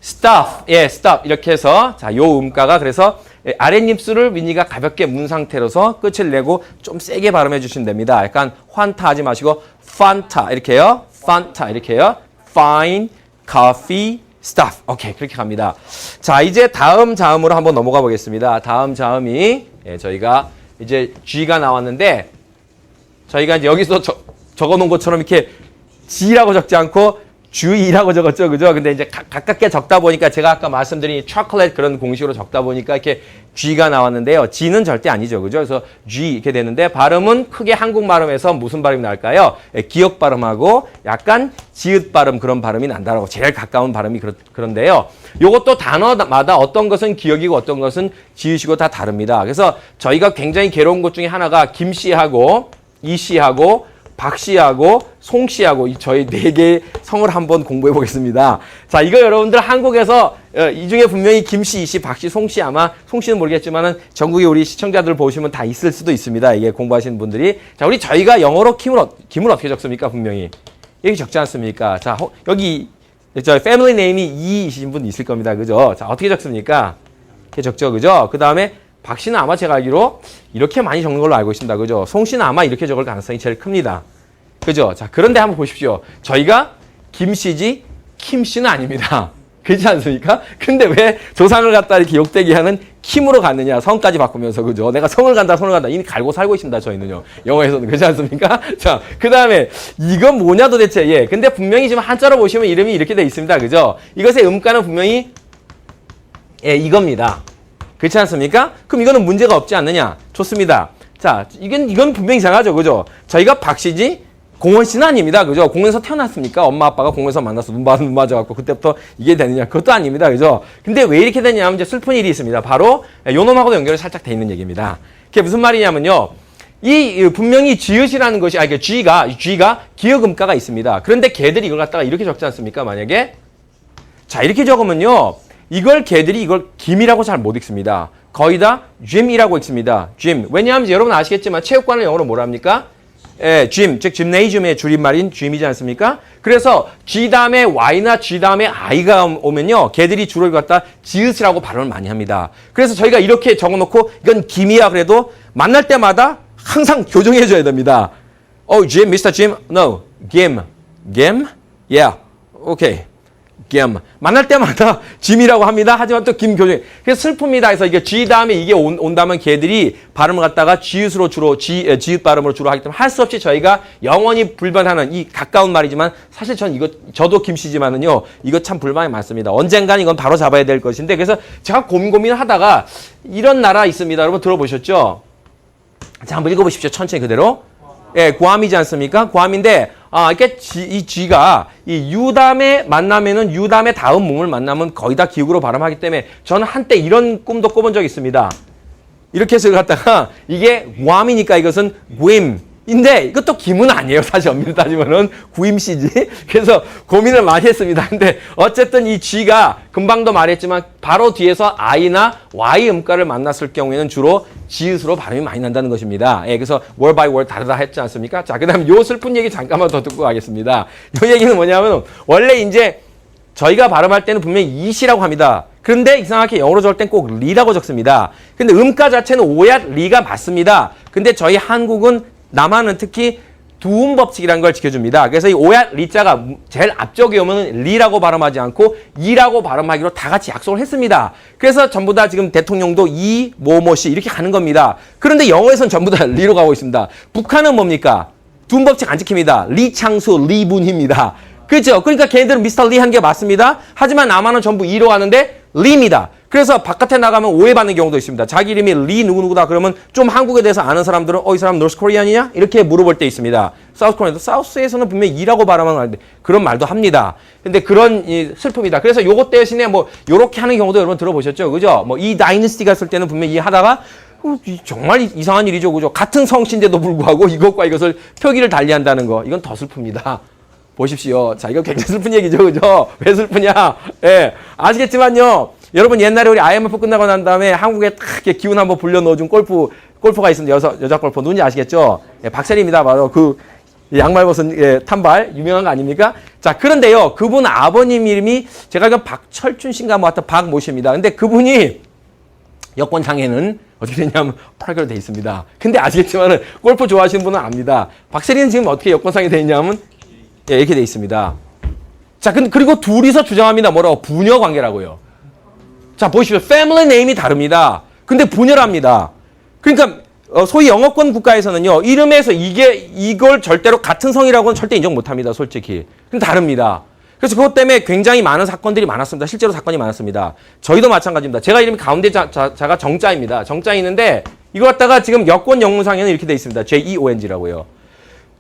stuff. 예, stuff. 이렇게 해서 자, 요 음가가 그래서 아랫입술을 윗니가 가볍게 문 상태로서 끝을 내고 좀 세게 발음해 주시면 됩니다. 약간 환타 하지 마시고 판타 이렇게 해요. 판타 이렇게 해요. fine, coffee, stuff. 오케이, 그렇게 갑니다. 자, 이제 다음 자음으로 한번 넘어가 보겠습니다. 다음 자음이 저희가 이제 G가 나왔는데 저희가 이제 여기서 적어 놓은 것처럼 이렇게 G라고 적지 않고 G라고 적었죠. 그죠? 근데 이제 가깝게 적다 보니까 제가 아까 말씀드린 초콜릿 그런 공식으로 적다 보니까 이렇게 G가 나왔는데요. G는 절대 아니죠. 그죠? 그래서 G 이렇게 되는데 발음은 크게 한국 발음에서 무슨 발음이 날까요? 기역 발음하고 약간 지읒 발음 그런 발음이 난다라고 제일 가까운 발음이 그런데요. 요것도 단어마다 어떤 것은 기역이고 어떤 것은 지읒이고 다 다릅니다. 그래서 저희가 굉장히 괴로운 것 중에 하나가 김 씨하고 이 씨하고 박 씨하고 송 씨하고 저희 네 개의 성을 한번 공부해 보겠습니다. 자, 이거 여러분들 한국에서 이 중에 분명히 김 씨, 이 씨, 박 씨, 송 씨 아마 송 씨는 모르겠지만은 전국에 우리 시청자들 보시면 다 있을 수도 있습니다. 이게 공부하시는 분들이. 자, 저희가 영어로 김을 어떻게 적습니까? 분명히. 여기 적지 않습니까? 자, 여기 저 패밀리 네임이 이이신 분 있을 겁니다. 그죠? 자, 어떻게 적습니까? 이렇게 적죠. 그죠? 그 다음에 박 씨는 아마 제가 알기로 이렇게 많이 적는 걸로 알고 있습니다. 그죠? 송 씨는 아마 이렇게 적을 가능성이 제일 큽니다. 그죠? 자, 그런데 한번 보십시오. 저희가 김 씨지 킴 씨는 아닙니다. 그렇지 않습니까? 근데 왜 조상을 갖다 이렇게 욕되게 하는 킴으로 갔느냐? 성까지 바꾸면서, 그죠? 내가 성을 간다, 손을 간다. 이미 갈고 살고 있습니다, 저희는요. 영어에서는. 그렇지 않습니까? 자, 그 다음에, 이건 뭐냐 도대체, 예. 근데 분명히 지금 한자로 보시면 이름이 이렇게 돼 있습니다. 그죠? 이것의 음가는 분명히, 예, 이겁니다. 그렇지 않습니까? 그럼 이거는 문제가 없지 않느냐? 좋습니다. 자, 이건 분명히 이상하죠. 그죠? 저희가 박 씨지, 공원 씨는 아닙니다. 그죠? 공원에서 태어났습니까? 엄마 아빠가 공원에서 만나서 눈 맞아갖고 그때부터 이게 되느냐? 그것도 아닙니다. 그죠? 근데 왜 이렇게 되냐면 이제 슬픈 일이 있습니다. 바로 요놈하고도 연결이 살짝 돼 있는 얘기입니다. 그게 무슨 말이냐면요. 이 분명히 지읒이라는 것이, G가 기역음가가 있습니다. 그런데 걔들이 이걸 갖다가 이렇게 적지 않습니까? 만약에. 자, 이렇게 적으면요. 걔들이 이걸 김이라고 잘 못 읽습니다. 거의 다 gym이라고 읽습니다. gym. 왜냐하면 여러분 아시겠지만 체육관을 영어로 뭐라 합니까? 예, gym, 즉 gymnasium의 줄임말인 gym이지 않습니까? 그래서 G 다음에 Y나 G 다음에 I가 오면요. 걔들이 주로 갖다 지읒이라고 발음을 많이 합니다. 그래서 저희가 이렇게 적어놓고 이건 김이야 그래도 만날 때마다 항상 교정해줘야 됩니다. Jim, Mr. Jim? No, Gim. Gim? Yeah, okay. Gim. 만날 때마다 짐이라고 합니다. 하지만 또 김교정. 그래서 슬픕니다. 그래서 이게 G 다음에 이게 온다면 걔들이 발음을 갖다가 지읒으로 주로 지읒 발음으로 주로 하기 때문에 할 수 없이 저희가 영원히 불변하는 이 가까운 말이지만 사실 저도 김씨지만은요. 이거 참 불만이 많습니다. 언젠간 이건 바로 잡아야 될 것인데 그래서 제가 고민을 하다가 이런 나라 있습니다. 여러분 들어보셨죠? 자, 한번 읽어보십시오. 천천히 그대로. 예, 구암이지 않습니까? 구암인데, 이렇게 이 G가 이 U 다음에 만나면은 U 다음에 다음 몸을 만나면 거의 다 기역으로 발음하기 때문에 저는 한때 이런 꿈도 꿔본 적이 있습니다. 이렇게 해서 갖다가 이게 구암이니까 이것은 구임인데 이것도 김은 아니에요. 사실 엄밀히 따지면은 구임씨지. 그래서 고민을 많이 했습니다. 근데 어쨌든 이 G가 금방도 말했지만 바로 뒤에서 I나 Y 음가를 만났을 경우에는 주로 지읒으로 발음이 많이 난다는 것입니다. 예, 그래서 word by word 다르다 했지 않습니까? 자, 그 다음에 요 슬픈 얘기 잠깐만 더 듣고 가겠습니다. 요 얘기는 뭐냐면 원래 이제 저희가 발음할 때는 분명히 이시라고 합니다. 그런데 이상하게 영어로 적을 땐 꼭 리라고 적습니다. 근데 음가 자체는 오얏 리가 맞습니다. 근데 저희 한국은 남한은 특히 두음 법칙이라는 걸 지켜줍니다. 그래서 이 오얏 리자가 제일 앞쪽에 오면 리라고 발음하지 않고 이라고 발음하기로 다 같이 약속을 했습니다. 그래서 전부 다 지금 대통령도 이 뭐뭐시 이렇게 가는 겁니다. 그런데 영어에서는 전부 다 리로 가고 있습니다. 북한은 뭡니까? 두음 법칙 안 지킵니다. 리창수, 리분희입니다. 그렇죠? 그러니까 걔네들은 미스터 리 한 게 맞습니다. 하지만 남한은 전부 이로 가는데 리입니다. 그래서 바깥에 나가면 오해받는 경우도 있습니다. 자기 이름이 리 누구누구다 그러면 좀 한국에 대해서 아는 사람들은 이 사람 노스 코리안이냐? 이렇게 물어볼 때 있습니다. 사우스 코리안도 사우스에서는 분명히 이라고 발음하는 말인데 그런 말도 합니다. 근데 그런 슬픔이다. 그래서 요것 대신에 뭐 요렇게 하는 경우도 여러분 들어보셨죠? 그죠? 뭐 이 다이너스티가 쓸 때는 분명히 하다가 정말 이상한 일이죠. 그죠? 같은 성씨인데도 불구하고 이것과 이것을 표기를 달리한다는 거. 이건 더 슬픕니다. 보십시오. 자, 이거 굉장히 슬픈 얘기죠. 그죠? 왜 슬프냐? 예. 아시겠지만요. 여러분 옛날에 우리 IMF 끝나고 난 다음에 한국에 딱 이렇게 기운 한번 불려 넣어준 골퍼가 있습니다. 여자 골퍼. 누군지 아시겠죠? 예, 박세리입니다. 바로 그 양말 벗은 탄발. 유명한 거 아닙니까? 자, 그런데요. 그분 아버님 이름이 제가 알기로 박철준 씨인가 뭐 하여튼 박 모십니다. 근데 그분이 여권상에는 어떻게 되냐면 파라그로 돼 있습니다. 근데 아시겠지만은 골프 좋아하시는 분은 압니다. 박세리는 지금 어떻게 여권상에 돼 있냐면 예, 이렇게 돼 있습니다. 자, 그리고 둘이서 주장합니다. 뭐라고? 부녀 관계라고요. 자, 보십시오. 패밀리 네임이 다릅니다. 근데 부녀랍니다. 그러니까 소위 영어권 국가에서는요. 이름에서 이걸 절대로 같은 성이라고는 절대 인정 못 합니다. 솔직히. 근데 다릅니다. 그래서 그것 때문에 굉장히 많은 사건들이 많았습니다. 실제로 사건이 많았습니다. 저희도 마찬가지입니다. 제가 이름이 가운데 자가 정자입니다. 정자있는데 이거 갖다가 지금 여권 영문상에는 이렇게 돼 있습니다. JEONG라고요.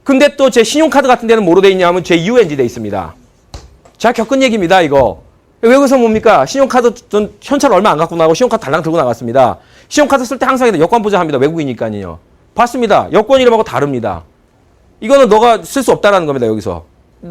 근데 또 제 신용카드 같은 데는 뭐로 돼 있냐 하면 JUNG 돼 있습니다. 제가 겪은 얘기입니다, 이거. 외국에서 뭡니까? 신용카드, 전 현찰 얼마 안 갖고 나가고 신용카드 달랑 들고 나갔습니다. 신용카드 쓸 때 항상 여권 보자 합니다. 외국이니까요. 봤습니다. 여권 이름하고 다릅니다. 이거는 너가 쓸 수 없다라는 겁니다, 여기서.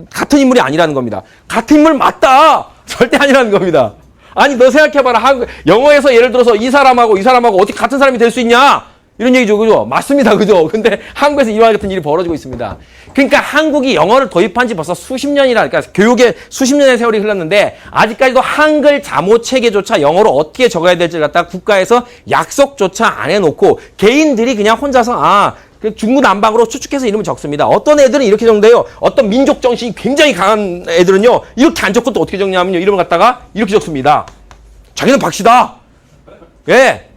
같은 인물이 아니라는 겁니다. 같은 인물 맞다! 절대 아니라는 겁니다. 아니, 너 생각해봐라. 영어에서 예를 들어서 이 사람하고 어떻게 같은 사람이 될 수 있냐? 이런 얘기죠. 그죠? 맞습니다. 그죠? 근데 한국에서 이와 같은 일이 벌어지고 있습니다. 그러니까 한국이 영어를 도입한 지 벌써 수십 년이라, 그러니까 교육에 수십 년의 세월이 흘렀는데 아직까지도 한글 자모 체계조차 영어로 어떻게 적어야 될지를 갖다가 국가에서 약속조차 안 해놓고 개인들이 그냥 혼자서 그 중구난방으로 추측해서 이름을 적습니다. 어떤 애들은 이렇게 적는데요. 어떤 민족 정신이 굉장히 강한 애들은요. 이렇게 안 적고 또 어떻게 적냐면요. 이름을 갖다가 이렇게 적습니다. 자기는 박씨다. 예.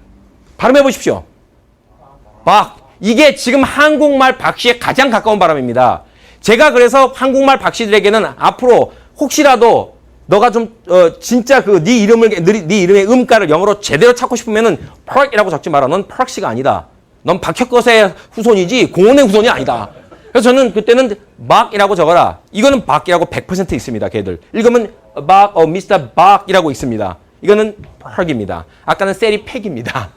발음해 보십시오. 박. 이게 지금 한국말 박씨에 가장 가까운 발음입니다. 제가 그래서 한국말 박씨들에게는 앞으로 혹시라도 너가 좀 진짜 네 이름의 음가를 영어로 제대로 찾고 싶으면은 펄이라고 적지 마라. 넌 펄씨가 아니다. 넌 박혁것의 후손이지 공원의 후손이 아니다. 그래서 저는 그때는 박이라고 적어라. 이거는 박이라고 100% 있습니다. 걔들. 읽으면 박, 미스터 박이라고 있습니다. 이거는 펄입니다. 아까는 셀이 팩입니다.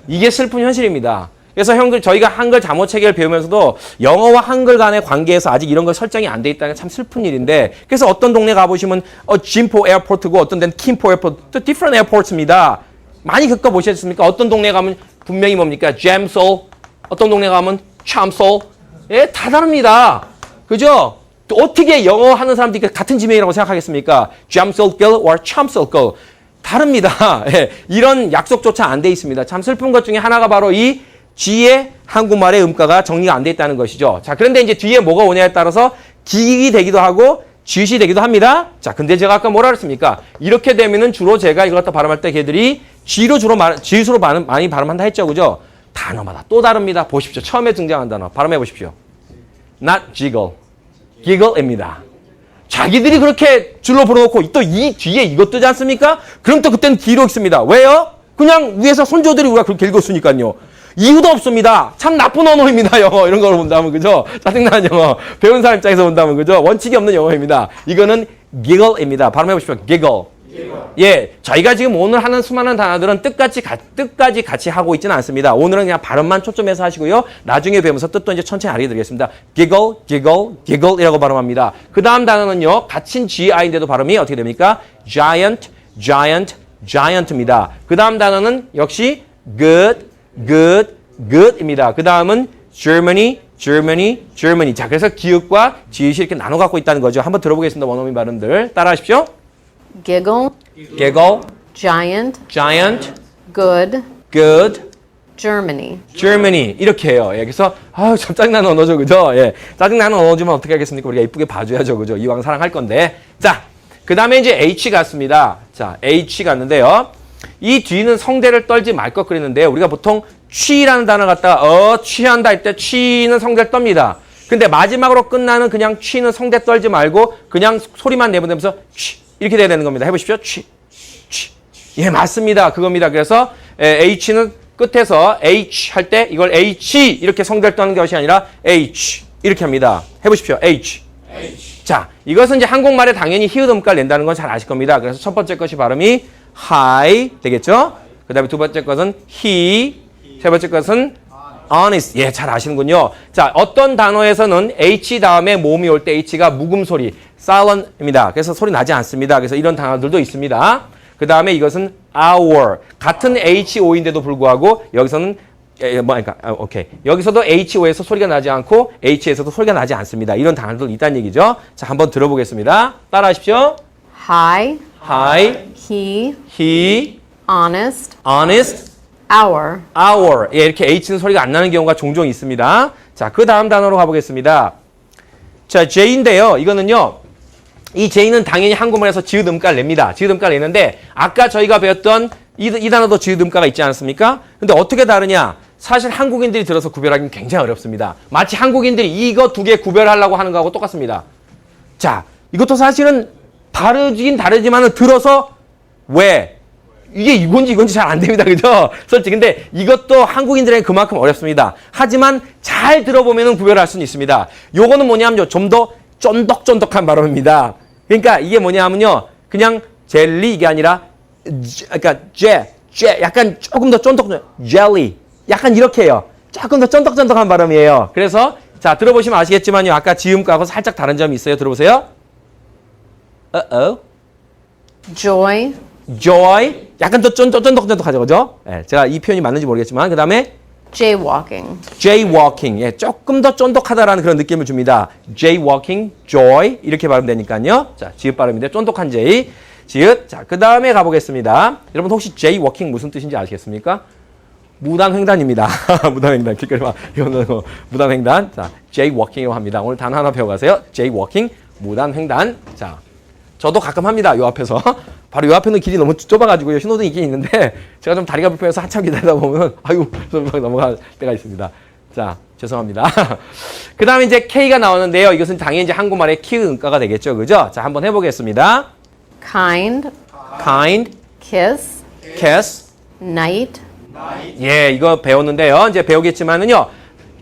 이게 슬픈 현실입니다. 그래서 저희가 한글 자모 체계를 배우면서도 영어와 한글 간의 관계에서 아직 이런 거 설정이 안 돼 있다는 게 참 슬픈 일인데, 그래서 어떤 동네 가보시면 진포 에어포트고 어떤 데는 킴포 에어포트, different airports입니다. 많이 겪어보셨습니까? 어떤 동네 가면 분명히 뭡니까? 잼솔, 어떤 동네 가면 참솔, 예, 다 다릅니다. 그죠? 또 어떻게 영어 하는 사람들이 같은 지명이라고 생각하겠습니까? 잼솔길 or 참솔길. 다릅니다. 예, 이런 약속조차 안 돼 있습니다. 참 슬픈 것 중에 하나가 바로 이 G의 한국말의 음가가 정리가 안 돼 있다는 것이죠. 자, 그런데 이제 뒤에 뭐가 오냐에 따라서 기익이 되기도 하고 쥐시 되기도 합니다. 자, 근데 제가 아까 뭐라 그랬습니까? 이렇게 되면은 주로 제가 이걸 갖다 발음할 때 걔들이 G로 G수로 많이 발음한다 했죠. 그죠? 단어마다 또 다릅니다. 보십시오. 처음에 등장한 단어. 발음해 보십시오. Not jiggle. giggle입니다. 자기들이 그렇게 줄로 불어놓고 또 이 뒤에 이것 뜨지 않습니까? 그럼 또 그때는 D로 읽습니다. 왜요? 그냥 위에서 손조들이 우리가 그렇게 읽었으니까요. 이유도 없습니다. 참 나쁜 언어입니다. 영어 이런 걸 본다면 그죠? 짜증나는 영어 배운 사람 입장에서 본다면 그죠? 원칙이 없는 영어입니다. 이거는 giggle입니다. 발음해 보십시오. giggle. 예, 저희가 지금 오늘 하는 수많은 단어들은 뜻까지 같이 하고 있지는 않습니다. 오늘은 그냥 발음만 초점해서 하시고요. 나중에 배우면서 뜻도 이제 천천히 알려드리겠습니다. giggle, giggle, giggle이라고 발음합니다. 그 다음 단어는요, 갇힌 GI인데도 발음이 어떻게 됩니까? giant, giant, giant입니다. 그 다음 단어는 역시 good, good, good입니다. 그 다음은 Germany, Germany, Germany. 자, 그래서 기읍과 지읒이 이렇게 나눠 갖고 있다는 거죠. 한번 들어보겠습니다. 원어민 발음들 따라하십시오. Giggle, giggle, giant, giant, good, good, Germany. Germany 이렇게 해요. 예, 그래서 참 짜증나는 언어죠, 그죠? 예, 짜증나는 언어지만 어떻게 하겠습니까? 우리가 이쁘게 봐줘야죠, 그죠? 이왕 사랑할 건데. 자, 그 다음에 이제 H 갔습니다. 자, H 갔는데요. 이 뒤는 성대를 떨지 말 것 그랬는데요. 우리가 보통 취라는 단어 갖다가 취한다 할 때 취는 성대를 떱니다. 근데 마지막으로 끝나는 그냥 취는 성대 떨지 말고 그냥 소리만 내보내면서 취 이렇게 돼야 되는 겁니다. 해보십시오. 취. 예, 맞습니다. 그겁니다. 그래서 H는 끝에서 H 할 때 이걸 H 이렇게 성대를 떠는 것이 아니라 H 이렇게 합니다. 해보십시오. H. 자, 이것은 이제 한국말에 당연히 히읗 음가를 낸다는 건 잘 아실 겁니다. 그래서 첫 번째 것이 발음이 high 되겠죠? 그 다음에 두 번째 것은 he, 세 번째 것은 honest. 예, 잘 아시는군요. 자, 어떤 단어에서는 H 다음에 모음이 올 때 H가 묵음 소리, silent입니다. 그래서 소리 나지 않습니다. 그래서 이런 단어들도 있습니다. 그 다음에 이것은 hour. 같은 HO인데도 불구하고 여기서는 오케이. 여기서도 HO에서 소리가 나지 않고 H에서도 소리가 나지 않습니다. 이런 단어도 있다는 얘기죠. 자, 한번 들어보겠습니다. 따라하십시오. High, high, he, honest, honest, hour. hour. 예, 이렇게 H는 소리가 안 나는 경우가 종종 있습니다. 자, 그 다음 단어로 가보겠습니다. 자, J인데요. 이거는요. 이 J는 당연히 한국말에서 지읒 음가를 냅니다. 지읒 음가를 내는데 아까 저희가 배웠던 이 단어도 지읒 음가가 있지 않습니까? 근데 어떻게 다르냐? 사실 한국인들이 들어서 구별하기는 굉장히 어렵습니다. 마치 한국인들이 이거 두 개 구별하려고 하는 거하고 똑같습니다. 자, 이것도 사실은 다르긴 다르지만은 들어서 왜 이게 이건지 잘 안 됩니다. 그죠? 솔직히. 근데 이것도 한국인들에게 그만큼 어렵습니다. 하지만 잘 들어보면은 구별할 수는 있습니다. 요거는 뭐냐면요. 좀 더 쫀득쫀득한 발음입니다. 그러니까 이게 뭐냐면요. 그냥 젤리 이게 아니라 그러니까 약간 조금 더 jelly. 약간 이렇게 해요. 조금 더 쫀득쫀득한 발음이에요. 그래서 자, 들어보시면 아시겠지만요. 아까 지음가하고 살짝 다른 점이 있어요. 들어보세요. Joy, joy. 약간 더 쫀득쫀득하죠. 그죠? 네, 제가 이 표현이 맞는지 모르겠지만. 그 다음에 jaywalking, jaywalking. 예, 조금 더 쫀득하다라는 그런 느낌을 줍니다. jaywalking, joy 이렇게 발음되니까요. 자, 지읒 발음인데 쫀득한 J, 지읒. 자, 그 다음에 가보겠습니다. 여러분 혹시 jaywalking 무슨 뜻인지 아시겠습니까? 무단횡단입니다. 무단횡단. 이거는 무단횡단. 자, jaywalking이라고 합니다. 오늘 단어 하나 배워가세요. jaywalking, 무단횡단. 자, 저도 가끔 합니다. 요 앞에서. 바로 요 앞에는 길이 너무 좁아가지고요. 신호등이 있긴 있는데 제가 좀 다리가 불편해서 한참 기다리다 보면 아유, 넘어갈 때가 있습니다. 자, 죄송합니다. 그 다음에 이제 K가 나오는데요. 이것은 당연히 이제 한국말의 키읔 음가가 되겠죠. 그죠? 자, 한번 해보겠습니다. kind, kiss, kiss. night, 예, 이거 배웠는데요. 이제 배우겠지만은요.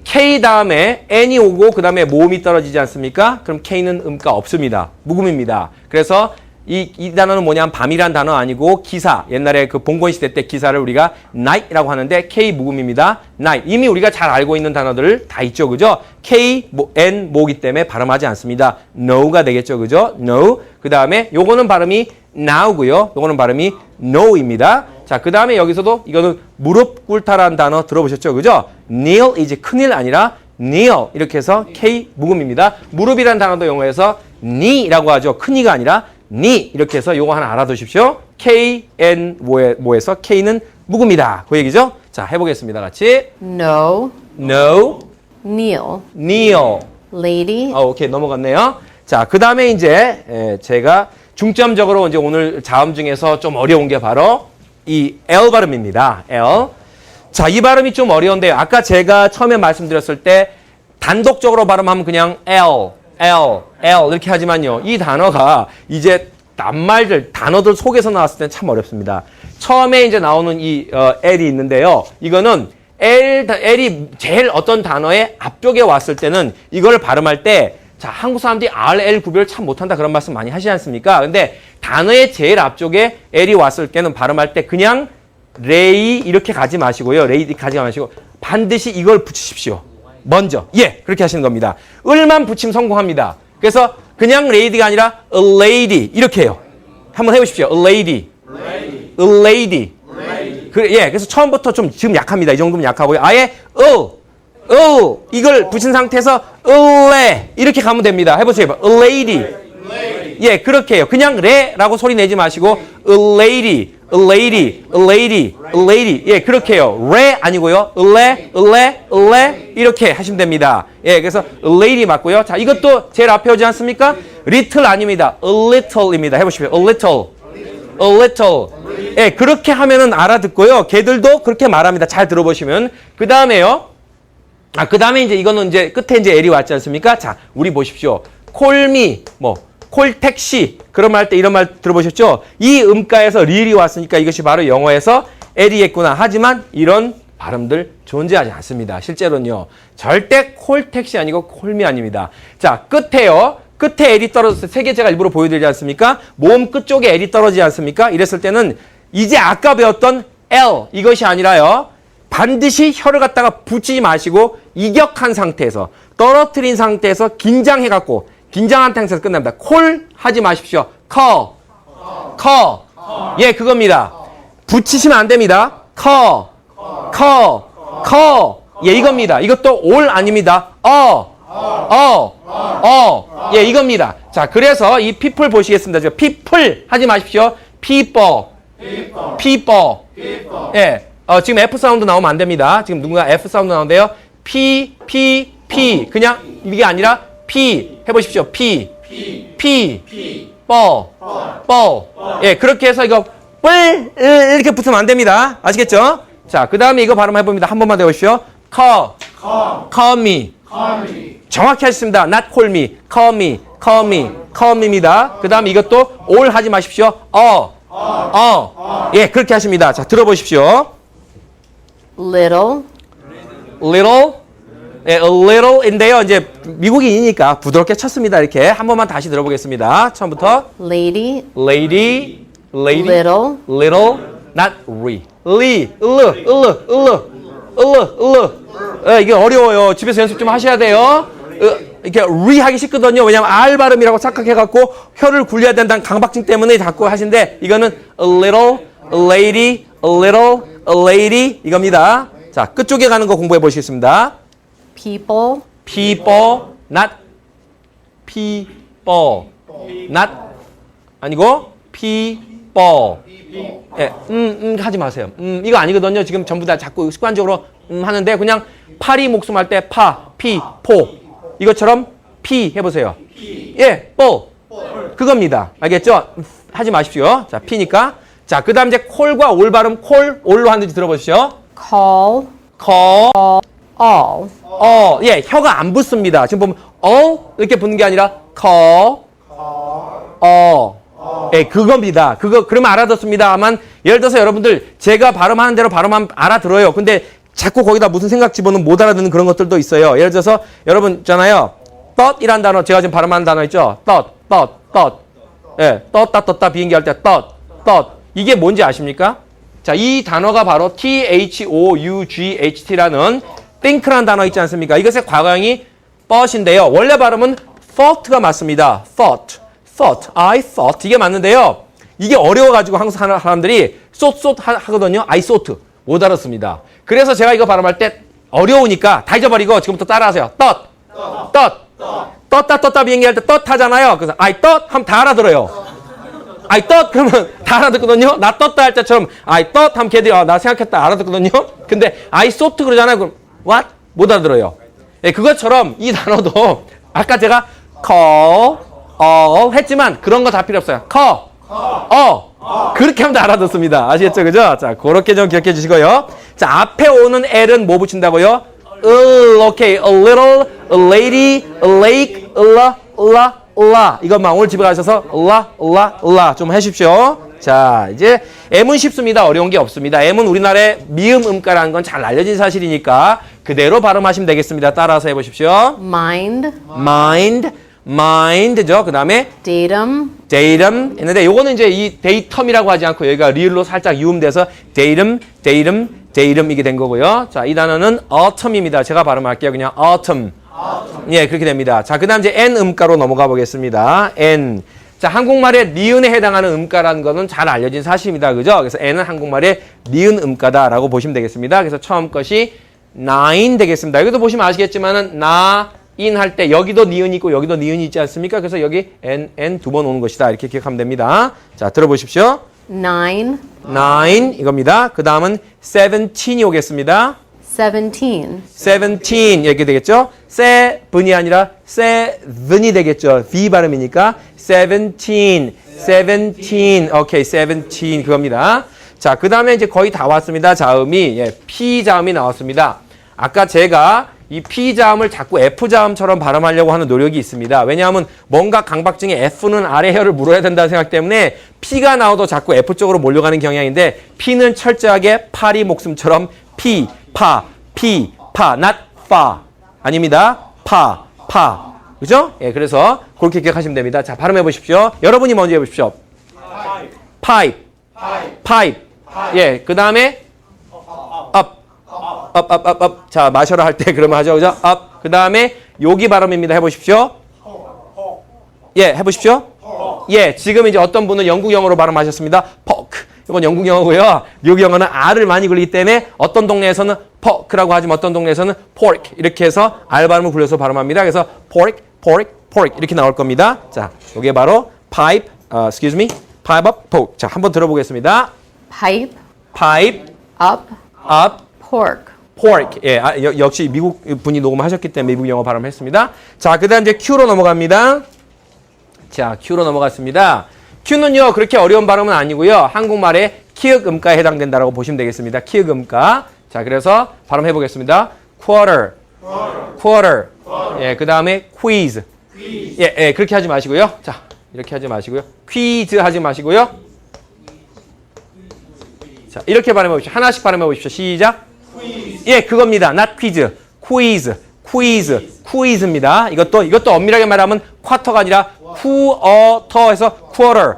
K 다음에 N이 오고 그 다음에 모음이 떨어지지 않습니까? 그럼 K는 음가 없습니다. 묵음입니다. 그래서 이 단어는 뭐냐면 밤이란 단어 아니고 기사. 옛날에 그 봉건 시대 때 기사를 우리가 night라고 하는데 K 묵음입니다. night. 이미 우리가 잘 알고 있는 단어들 다 있죠. 그죠? K, N 모기 때문에 발음하지 않습니다. no가 되겠죠. 그죠? no. 그 다음에 요거는 발음이 now고요. 요거는 발음이 no입니다. 자, 그 다음에 여기서도 이거는 무릎 꿇다라는 단어 들어보셨죠? 그죠? kneel 이제 큰일 아니라 kneel 이렇게 해서 K 묵음입니다. 무릎이라는 단어도 영어에서 knee라고 하죠. 큰이가 아니라 knee 이렇게 해서 요거 하나 알아두십시오. K, N 모에서 K는 묵음이다. 그 얘기죠? 자, 해보겠습니다. 같이. no, kneel, kneel. lady, 오케이. 넘어갔네요. 자, 그 다음에 이제 제가 중점적으로 이제 오늘 자음 중에서 좀 어려운 게 바로 이 L 발음입니다. L. 자, 이 발음이 좀 어려운데요. 아까 제가 처음에 말씀드렸을 때 단독적으로 발음하면 그냥 L 이렇게 하지만요. 이 단어가 이제 낱말들, 단어들 속에서 나왔을 때는 참 어렵습니다. 처음에 이제 나오는 이 L이 있는데요. 이거는 L이 제일 어떤 단어의 앞쪽에 왔을 때는 이걸 발음할 때 자, 한국 사람들이 R, L 구별을 참 못한다 그런 말씀 많이 하시지 않습니까? 근데 단어의 제일 앞쪽에 L이 왔을 때는 발음할 때 그냥 레이 이렇게 가지 마시고요. 레이디 가지 마시고 반드시 이걸 붙이십시오. 먼저. 예, 그렇게 하시는 겁니다. 을만 붙이면 성공합니다. 그래서 그냥 레이디가 아니라 a lady 이렇게 해요. 한번 해보십시오. a lady. 그래서 처음부터 좀 지금 약합니다. 이 정도면 약하고요. 아예 이걸 붙인 상태에서 이렇게 가면 됩니다. 해보세요. a lady. 예, 그렇게 해요. 그냥 레라고 소리 내지 마시고 a lady. 예, 그렇게 해요. 레 아니고요. 레 이렇게 하시면 됩니다. 예, 그래서 a lady 맞고요. 자, 이것도 제일 앞에 오지 않습니까? little 아닙니다. a little입니다. 해보십시오. a little. 예, 그렇게 하면은 알아듣고요. 걔들도 그렇게 말합니다. 잘 들어보시면. 그 다음에요. 그 다음에 이제 이거는 이제 끝에 이제 L이 왔지 않습니까? 자, 우리 보십시오. call me, 콜 택시 그런 말 할 때 이런 말 들어보셨죠? 이 음가에서 릴이 왔으니까 이것이 바로 영어에서 L이겠구나. 하지만 이런 발음들 존재하지 않습니다. 실제로는요. 절대 콜 택시 아니고 콜미 아닙니다. 자, 끝에요. 끝에 L이 떨어졌을 때 세 개 제가 일부러 보여드리지 않습니까? 모음 끝쪽에 L이 떨어지지 않습니까? 이랬을 때는 이제 아까 배웠던 L 이것이 아니라요. 반드시 혀를 갖다가 붙이지 마시고 이격한 상태에서 떨어뜨린 상태에서 긴장해갖고 긴장한 상태에서 끝납니다. 콜 하지 마십시오. 커. 예, 그겁니다. 붙이시면 안 됩니다. 커. 예, 이겁니다. 이것도 올 아닙니다. 예, 이겁니다. 자, 그래서 이 people 보시겠습니다. people 하지 마십시오. people. 예, 지금 F 사운드 나오면 안 됩니다. 지금 누군가 F 사운드 나오는데요. P. 그냥 이게 아니라 P 해보십시오. P. 예, 그렇게 해서 이거 뿔 이렇게 붙으면 안 됩니다. 아시겠죠? 자, 그 다음에 이거 발음해봅니다. 한 번만 해보십시오. call me. 정확히 하셨습니다. not call me. call me입니다. 그 다음에 이것도 all 하지 마십시오. 예, 그렇게 하십니다. 자, 들어보십시오. little, 예, a little인데요. 이제 미국인이니까 부드럽게 쳤습니다. 이렇게 한 번만 다시 들어보겠습니다. 처음부터 lady, little, not re. 예, 이게 어려워요. 집에서 연습 좀 하셔야 돼요. 이렇게 re 하기 쉽거든요. 왜냐면 R 발음이라고 착각해갖고 혀를 굴려야 된다는 강박증 때문에 자꾸 하시는데 이거는 a little, a lady 이겁니다. 자, 끝쪽에 가는 거 공부해 보시겠습니다. people, people, not people, not 아니고 people. 예, 하지 마세요. 이거 아니거든요. 지금 전부 다 자꾸 습관적으로 하는데 그냥 파리 목숨 할 때 파, 피, 포 이것처럼 피 해보세요. 예, 뽀 그겁니다. 알겠죠? 하지 마십시오. 자, 피니까. 자, 그다음 이제 콜과 올 발음 콜, 올로 하는지 들어보시죠. call, call, all, 예, 혀가 안 붙습니다. 지금 보면 이렇게 붙는 게 아니라 call, 예, 그겁니다. 그거 그러면 알아듣습니다만 예를 들어서 여러분들 제가 발음하는 대로 발음하면 알아들어요. 근데 자꾸 거기다 무슨 생각 집어넣으면 못 알아듣는 그런 것들도 있어요. 예를 들어서 여러분 있잖아요. 떳이란 단어 제가 지금 발음하는 단어 있죠. 떳. 예, 떴다 비행기 할 때 떳. 이게 뭔지 아십니까? 자, 이 단어가 바로 THOUGHT라는 think라는 단어 있지 않습니까? 이것의 과거형이 thought인데요. 원래 발음은 thought가 맞습니다. thought. I thought. 이게 맞는데요. 이게 어려워가지고 한국 사람들이 thought 하거든요. I thought. 못 알았습니다. 그래서 제가 이거 발음할 때 어려우니까 다 잊어버리고 지금부터 따라하세요. 떴다 비행기 할 때 하잖아요. 그래서 I thought 하면 다 알아들어요. I thought 그러면 다 알아듣거든요. 나 떴다 할 때처럼 I thought 하면 걔들이 나 생각했다 알아듣거든요. 근데 I thought 그러잖아요. 그럼 what? 못 알아들어요. 예, 그것처럼 이 단어도 아까 제가 call, 했지만 그런 거 다 필요 없어요. call, 그렇게 하면 다 알아듣습니다. 아시겠죠? 그죠? 자, 그렇게 좀 기억해 주시고요. 자, 앞에 오는 L은 뭐 붙인다고요? 오케이. A little, a lady, a lake, la. 이것만 오늘 집에 가셔서 la 좀 해주십시오. 자, 이제 M은 쉽습니다. 어려운 게 없습니다. M은 우리나라의 미음 음가라는 건 잘 알려진 사실이니까 그대로 발음하시면 되겠습니다. 따라서 해보십시오. mind죠. 그 다음에 datum 했는데 요거는 이제 이 데이텀이라고 하지 않고 여기가 리을로 살짝 유음돼서 datum 이게 된 거고요. 자, 이 단어는 autumn입니다. 제가 발음할게요. 그냥 autumn. 예, 그렇게 됩니다. 자, 그 다음 이제 N 음가로 넘어가 보겠습니다. N. 자, 한국말의 니은에 해당하는 음가라는 거는 잘 알려진 사실입니다. 그죠? 그래서 N은 한국말의 니은 음가다라고 보시면 되겠습니다. 그래서 처음 것이 nine 되겠습니다. 여기도 보시면 아시겠지만은 나인 할 때 여기도 니은이 있고 여기도 니은이 있지 않습니까? 그래서 여기 N 두 번 오는 것이다. 이렇게 기억하면 됩니다. 자, 들어보십시오. nine, 이겁니다. 그 다음은 17이 오겠습니다. 17 이렇게 되겠죠? seven이 아니라 seven이 되겠죠? V 발음이니까 17 오케이 17 그겁니다. 자, 그 다음에 이제 거의 다 왔습니다. 자음이 P 자음이 나왔습니다. 아까 제가 이 P 자음을 자꾸 F 자음처럼 발음하려고 하는 노력이 있습니다. 왜냐하면 뭔가 강박증에 F는 아래 혀를 물어야 된다는 생각 때문에 P가 나와도 자꾸 F 쪽으로 몰려가는 경향인데 P는 철저하게 파리 목숨처럼 P, 파, not fa. 아닙니다. 파. 그죠? 예, 그래서 그렇게 기억하시면 됩니다. 자, 발음해 보십시오. 여러분이 먼저 해 보십시오. pipe. 예, 그 다음에 up. 자, 마셔라 할 때 그러면 하죠. 그죠? up. 그 다음에 여기 발음입니다. 해 보십시오. 예, 해 보십시오. 예, 지금 이제 어떤 분은 영국 영어로 발음하셨습니다. pork. 이건 영국 영어고요. 여기 영어는 R을 많이 굴리기 때문에 어떤 동네에서는 pork라고 하지만 어떤 동네에서는 pork 이렇게 해서 R 발음을 굴려서 발음합니다. 그래서 pork 이렇게 나올 겁니다. 자, 이게 바로 pipe up, pork. 자, 한번 들어보겠습니다. pipe, up, pork. 예, 역시 미국 분이 녹음하셨기 때문에 미국 영어 발음했습니다. 자, 그다음 이제 Q로 넘어갑니다. 자, Q로 넘어갔습니다. Q는요, 그렇게 어려운 발음은 아니고요. 한국말의 키읔 음가에 해당된다라고 보시면 되겠습니다. 키읔 음가. 자, 그래서 발음해 보겠습니다. quarter. 예, 그 다음에 quiz. 예, 그렇게 하지 마시고요. 자, 이렇게 하지 마시고요. quiz 하지 마시고요. 자, 이렇게 발음해 보십시오. 하나씩 발음해 보십시오. 시작. 예, 그겁니다. not quiz. quiz입니다. 이것도 엄밀하게 말하면 쿼터가 아니라 quarter에서 quarter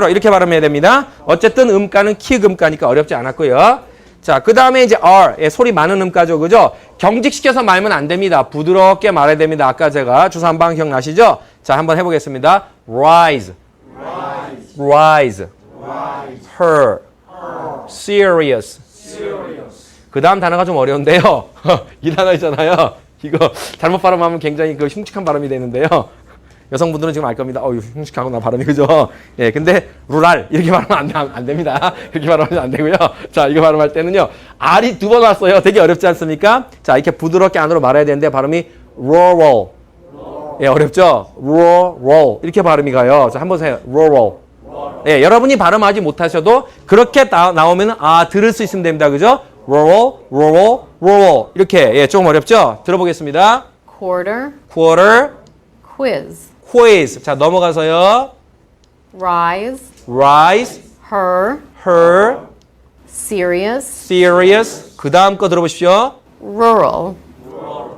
이렇게 발음해야 됩니다. 어쨌든 음가는 키읔 음가니까 어렵지 않았고요. 자, 그 다음에 이제 R, 예, 소리 많은 음가죠, 그죠? 경직시켜서 말면 안 됩니다. 부드럽게 말해야 됩니다. 아까 제가 주사 한 방 기억나시죠? 자, 한번 해보겠습니다. rise, her, serious. 그 다음 단어가 좀 어려운데요. 이 단어 있잖아요. 이거 잘못 발음하면 굉장히 그 흉측한 발음이 되는데요. 여성분들은 지금 알 겁니다. 흉측하구나 발음이 그죠? 예, 근데 루랄 이렇게 발음하면 안 됩니다. 그렇게 발음하면 안 되고요. 자, 이거 발음할 때는요. R이 두 번 왔어요. 되게 어렵지 않습니까? 자, 이렇게 부드럽게 안으로 말해야 되는데 발음이 rural. 예, 어렵죠? rural 이렇게 발음이 가요. 자, 한번 해요. rural. 예, 여러분이 발음하지 못하셔도 그렇게 나오면 들을 수 있으면 됩니다. 그죠? rural 이렇게 예, 조금 어렵죠? 들어보겠습니다. quarter, quarter, quiz, quiz. 자, 넘어가서요. rise, rise, her, her, serious, serious. 그 다음 거 들어보십시오. rural,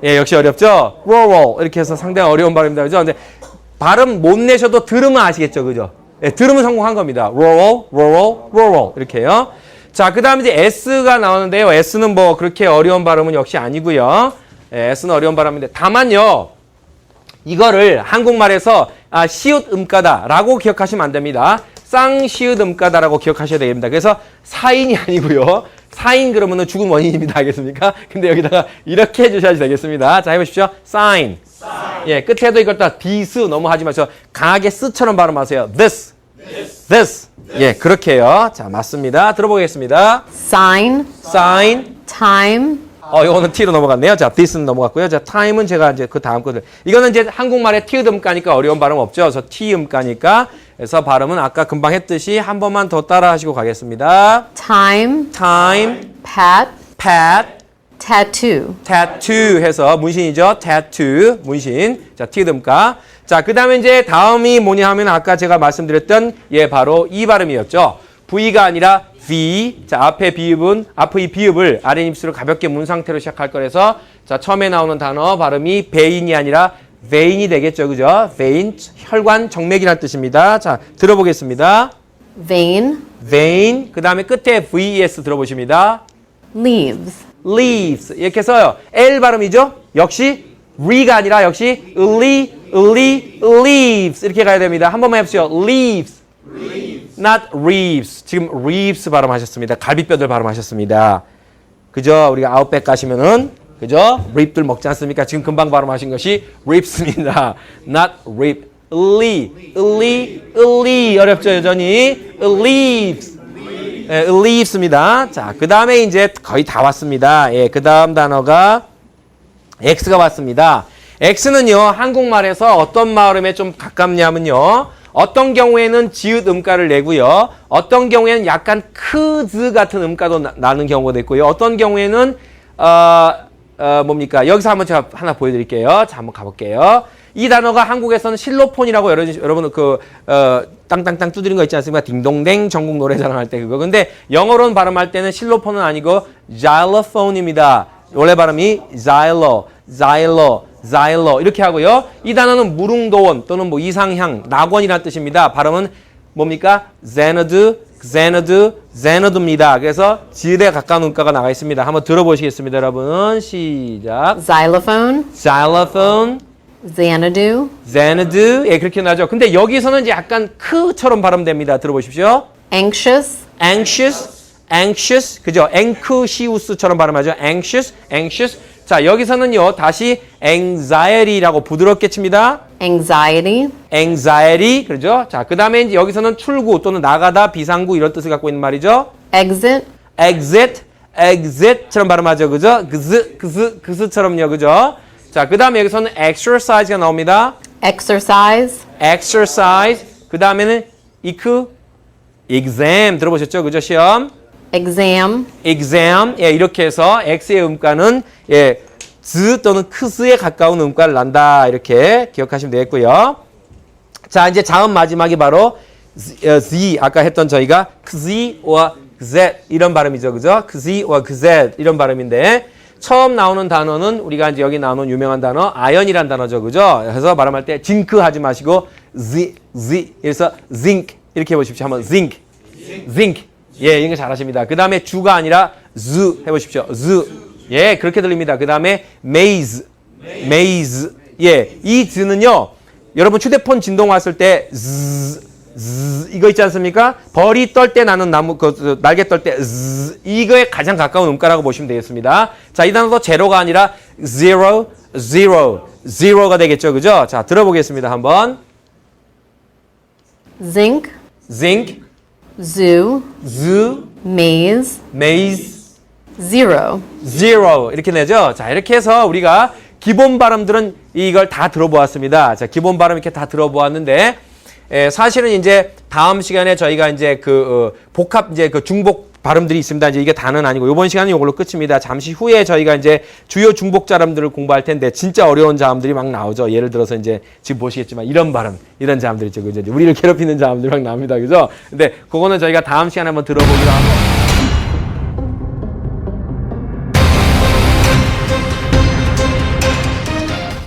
예, 역시 어렵죠? rural 이렇게 해서 상당히 어려운 발음입니다. 그죠? 근데 발음 못 내셔도 들으면 아시겠죠? 그죠? 예, 들으면 성공한 겁니다. rural 이렇게요. 자, 그 다음에 이제 S가 나오는데요. S는 뭐 그렇게 어려운 발음은 역시 아니고요. 예, S는 어려운 발음인데 다만요. 이거를 한국말에서 시읒 음가다라고 기억하시면 안 됩니다. 쌍시읒 음가다라고 기억하셔야 됩니다. 그래서 사인이 아니고요. 사인 그러면은 죽은 원인입니다. 알겠습니까? 근데 여기다가 이렇게 해주셔야 되겠습니다. 자, 해보십시오. sign. 예, 끝에도 이걸 다 this 너무 하지 마셔. 강하게 스처럼 발음하세요. this. 예, 그렇게 해요. 자, 맞습니다. 들어보겠습니다. sign, sign. time, 이거는 T로 넘어갔네요. 자, this는 넘어갔고요. 자, time은 제가 이제 그 다음 거들. 이거는 이제 한국말에 T 음가니까 어려운 발음 없죠. 그래서 T 음가니까. 그래서 발음은 아까 금방 했듯이 한 번만 더 따라 하시고 가겠습니다. time, time, pat, pat, tattoo, tattoo 해서 문신이죠. tattoo, 문신. 자, T 음가. 자, 그 다음에 이제 다음이 뭐냐 하면 아까 제가 말씀드렸던 바로 이 발음이었죠. V가 아니라 V. 자, 앞에 비읍을 아래 입술을 가볍게 문 상태로 시작할 거라서 자, 처음에 나오는 단어 발음이 베인이 아니라 ve인이 되겠죠. 그죠? vein, 혈관, 정맥이라는 뜻입니다. 자, 들어보겠습니다. vein, vein. 그 다음에 끝에 VES 들어보십니다. leaves, leaves. 이렇게 써요. L 발음이죠? 역시 re가 아니라 역시 leaves. 이렇게 가야 됩니다. 한 번만 해보세요. leaves. not reeves. 지금 reeves 발음하셨습니다. 갈비뼈들 발음하셨습니다. 그죠? 우리가 아웃백 가시면은 그죠? 립들 먹지 않습니까? 지금 금방 발음하신 것이 ribs입니다. not rib. 어렵죠, 여전히. leaves. 예, leaves입니다. 자, 그 다음에 이제 거의 다 왔습니다. 예, 그 다음 단어가 X가 왔습니다. X는요, 한국말에서 어떤 발음에 좀 가깝냐면요. 어떤 경우에는 지읒 음가를 내고요. 어떤 경우에는 약간 크즈 같은 음가도 나는 경우도 있고요. 어떤 경우에는 뭡니까? 여기서 한번 제가 하나 보여드릴게요. 자, 한번 가볼게요. 이 단어가 한국에서는 실로폰이라고 여러분은 땅땅땅 두드린 거 있지 않습니까? 딩동댕 전국 노래자랑 할 때 그거. 근데 영어로는 발음할 때는 실로폰은 아니고 xylophone입니다. 원래 발음이 xylo 이렇게 하고요. 이 단어는 무릉도원 또는 뭐 이상향, 낙원이라는 뜻입니다. 발음은 뭡니까? xenod입니다. 그래서 지읒에 가까운 음가가 나가 있습니다. 한번 들어보시겠습니다, 여러분. 시작. xylophone, xylophone, xanadu, 예, 그렇게 나죠. 근데 여기서는 이제 약간 크처럼 발음됩니다. 들어보십시오. anxious, anxious, 그죠? 앵크시우스처럼 발음하죠. anxious. 자, 여기서는요, 다시 anxiety라고 부드럽게 칩니다. anxiety, 그죠? 자, 그 다음에 이제 여기서는 출구 또는 나가다, 비상구 이런 뜻을 갖고 있는 말이죠. exit, exit처럼 발음하죠. 그죠? 그스처럼요. 그죠? 자, 그 다음에 여기서는 exercise가 나옵니다. exercise, 그 다음에는 exam 들어보셨죠? 그죠? 시험. exam, 예, 이렇게 해서 X의 음가는 예, 즈 또는 크스에 가까운 음가를 난다. 이렇게 기억하시면 되겠고요. 자, 이제 다음 마지막이 바로 Z, 아까 했던 저희가 kzi와 kz 이런 발음이죠. 그죠? kzi와 kz 이런 발음인데 처음 나오는 단어는 우리가 이제 여기 나오는 유명한 단어 아연이란 단어죠. 그죠? 그래서 발음할 때 징크 하지 마시고 Z 그래서 zinc 이렇게 해보십시오. 한번 zinc. 예, 이거 잘하십니다. 그 다음에 주가 아니라 z 해보십시오. z. 예, 그렇게 들립니다. 그 다음에 maze. 예, 이 z는요, 여러분 휴대폰 진동 왔을 때 이거 있지 않습니까? 벌이 떨 때 나는 나무, 날개 떨 때, 이거에 가장 가까운 음가라고 보시면 되겠습니다. 자, 이 단어도 제로가 아니라 zero가 되겠죠. 그죠? 자, 들어보겠습니다. 한번. zinc, zinc, zoo, maize, maize, zero. zero. 이렇게 내죠. 자, 이렇게 해서 우리가 기본 발음들은 이걸 다 들어보았습니다. 자, 기본 발음 이렇게 다 들어보았는데, 사실은 이제 다음 시간에 저희가 이제 복합 이제 중복 발음들이 있습니다. 이제 이게 다는 아니고 이번 시간은 이걸로 끝입니다. 잠시 후에 저희가 이제 주요 중복 자음들을 공부할 텐데 진짜 어려운 자음들이 막 나오죠. 예를 들어서 이제 지금 보시겠지만 이런 발음, 이런 자음들 있죠. 그죠? 이제 우리를 괴롭히는 자음들이 막 나옵니다. 그죠? 근데 그거는 저희가 다음 시간에 한번 들어보기로 하고.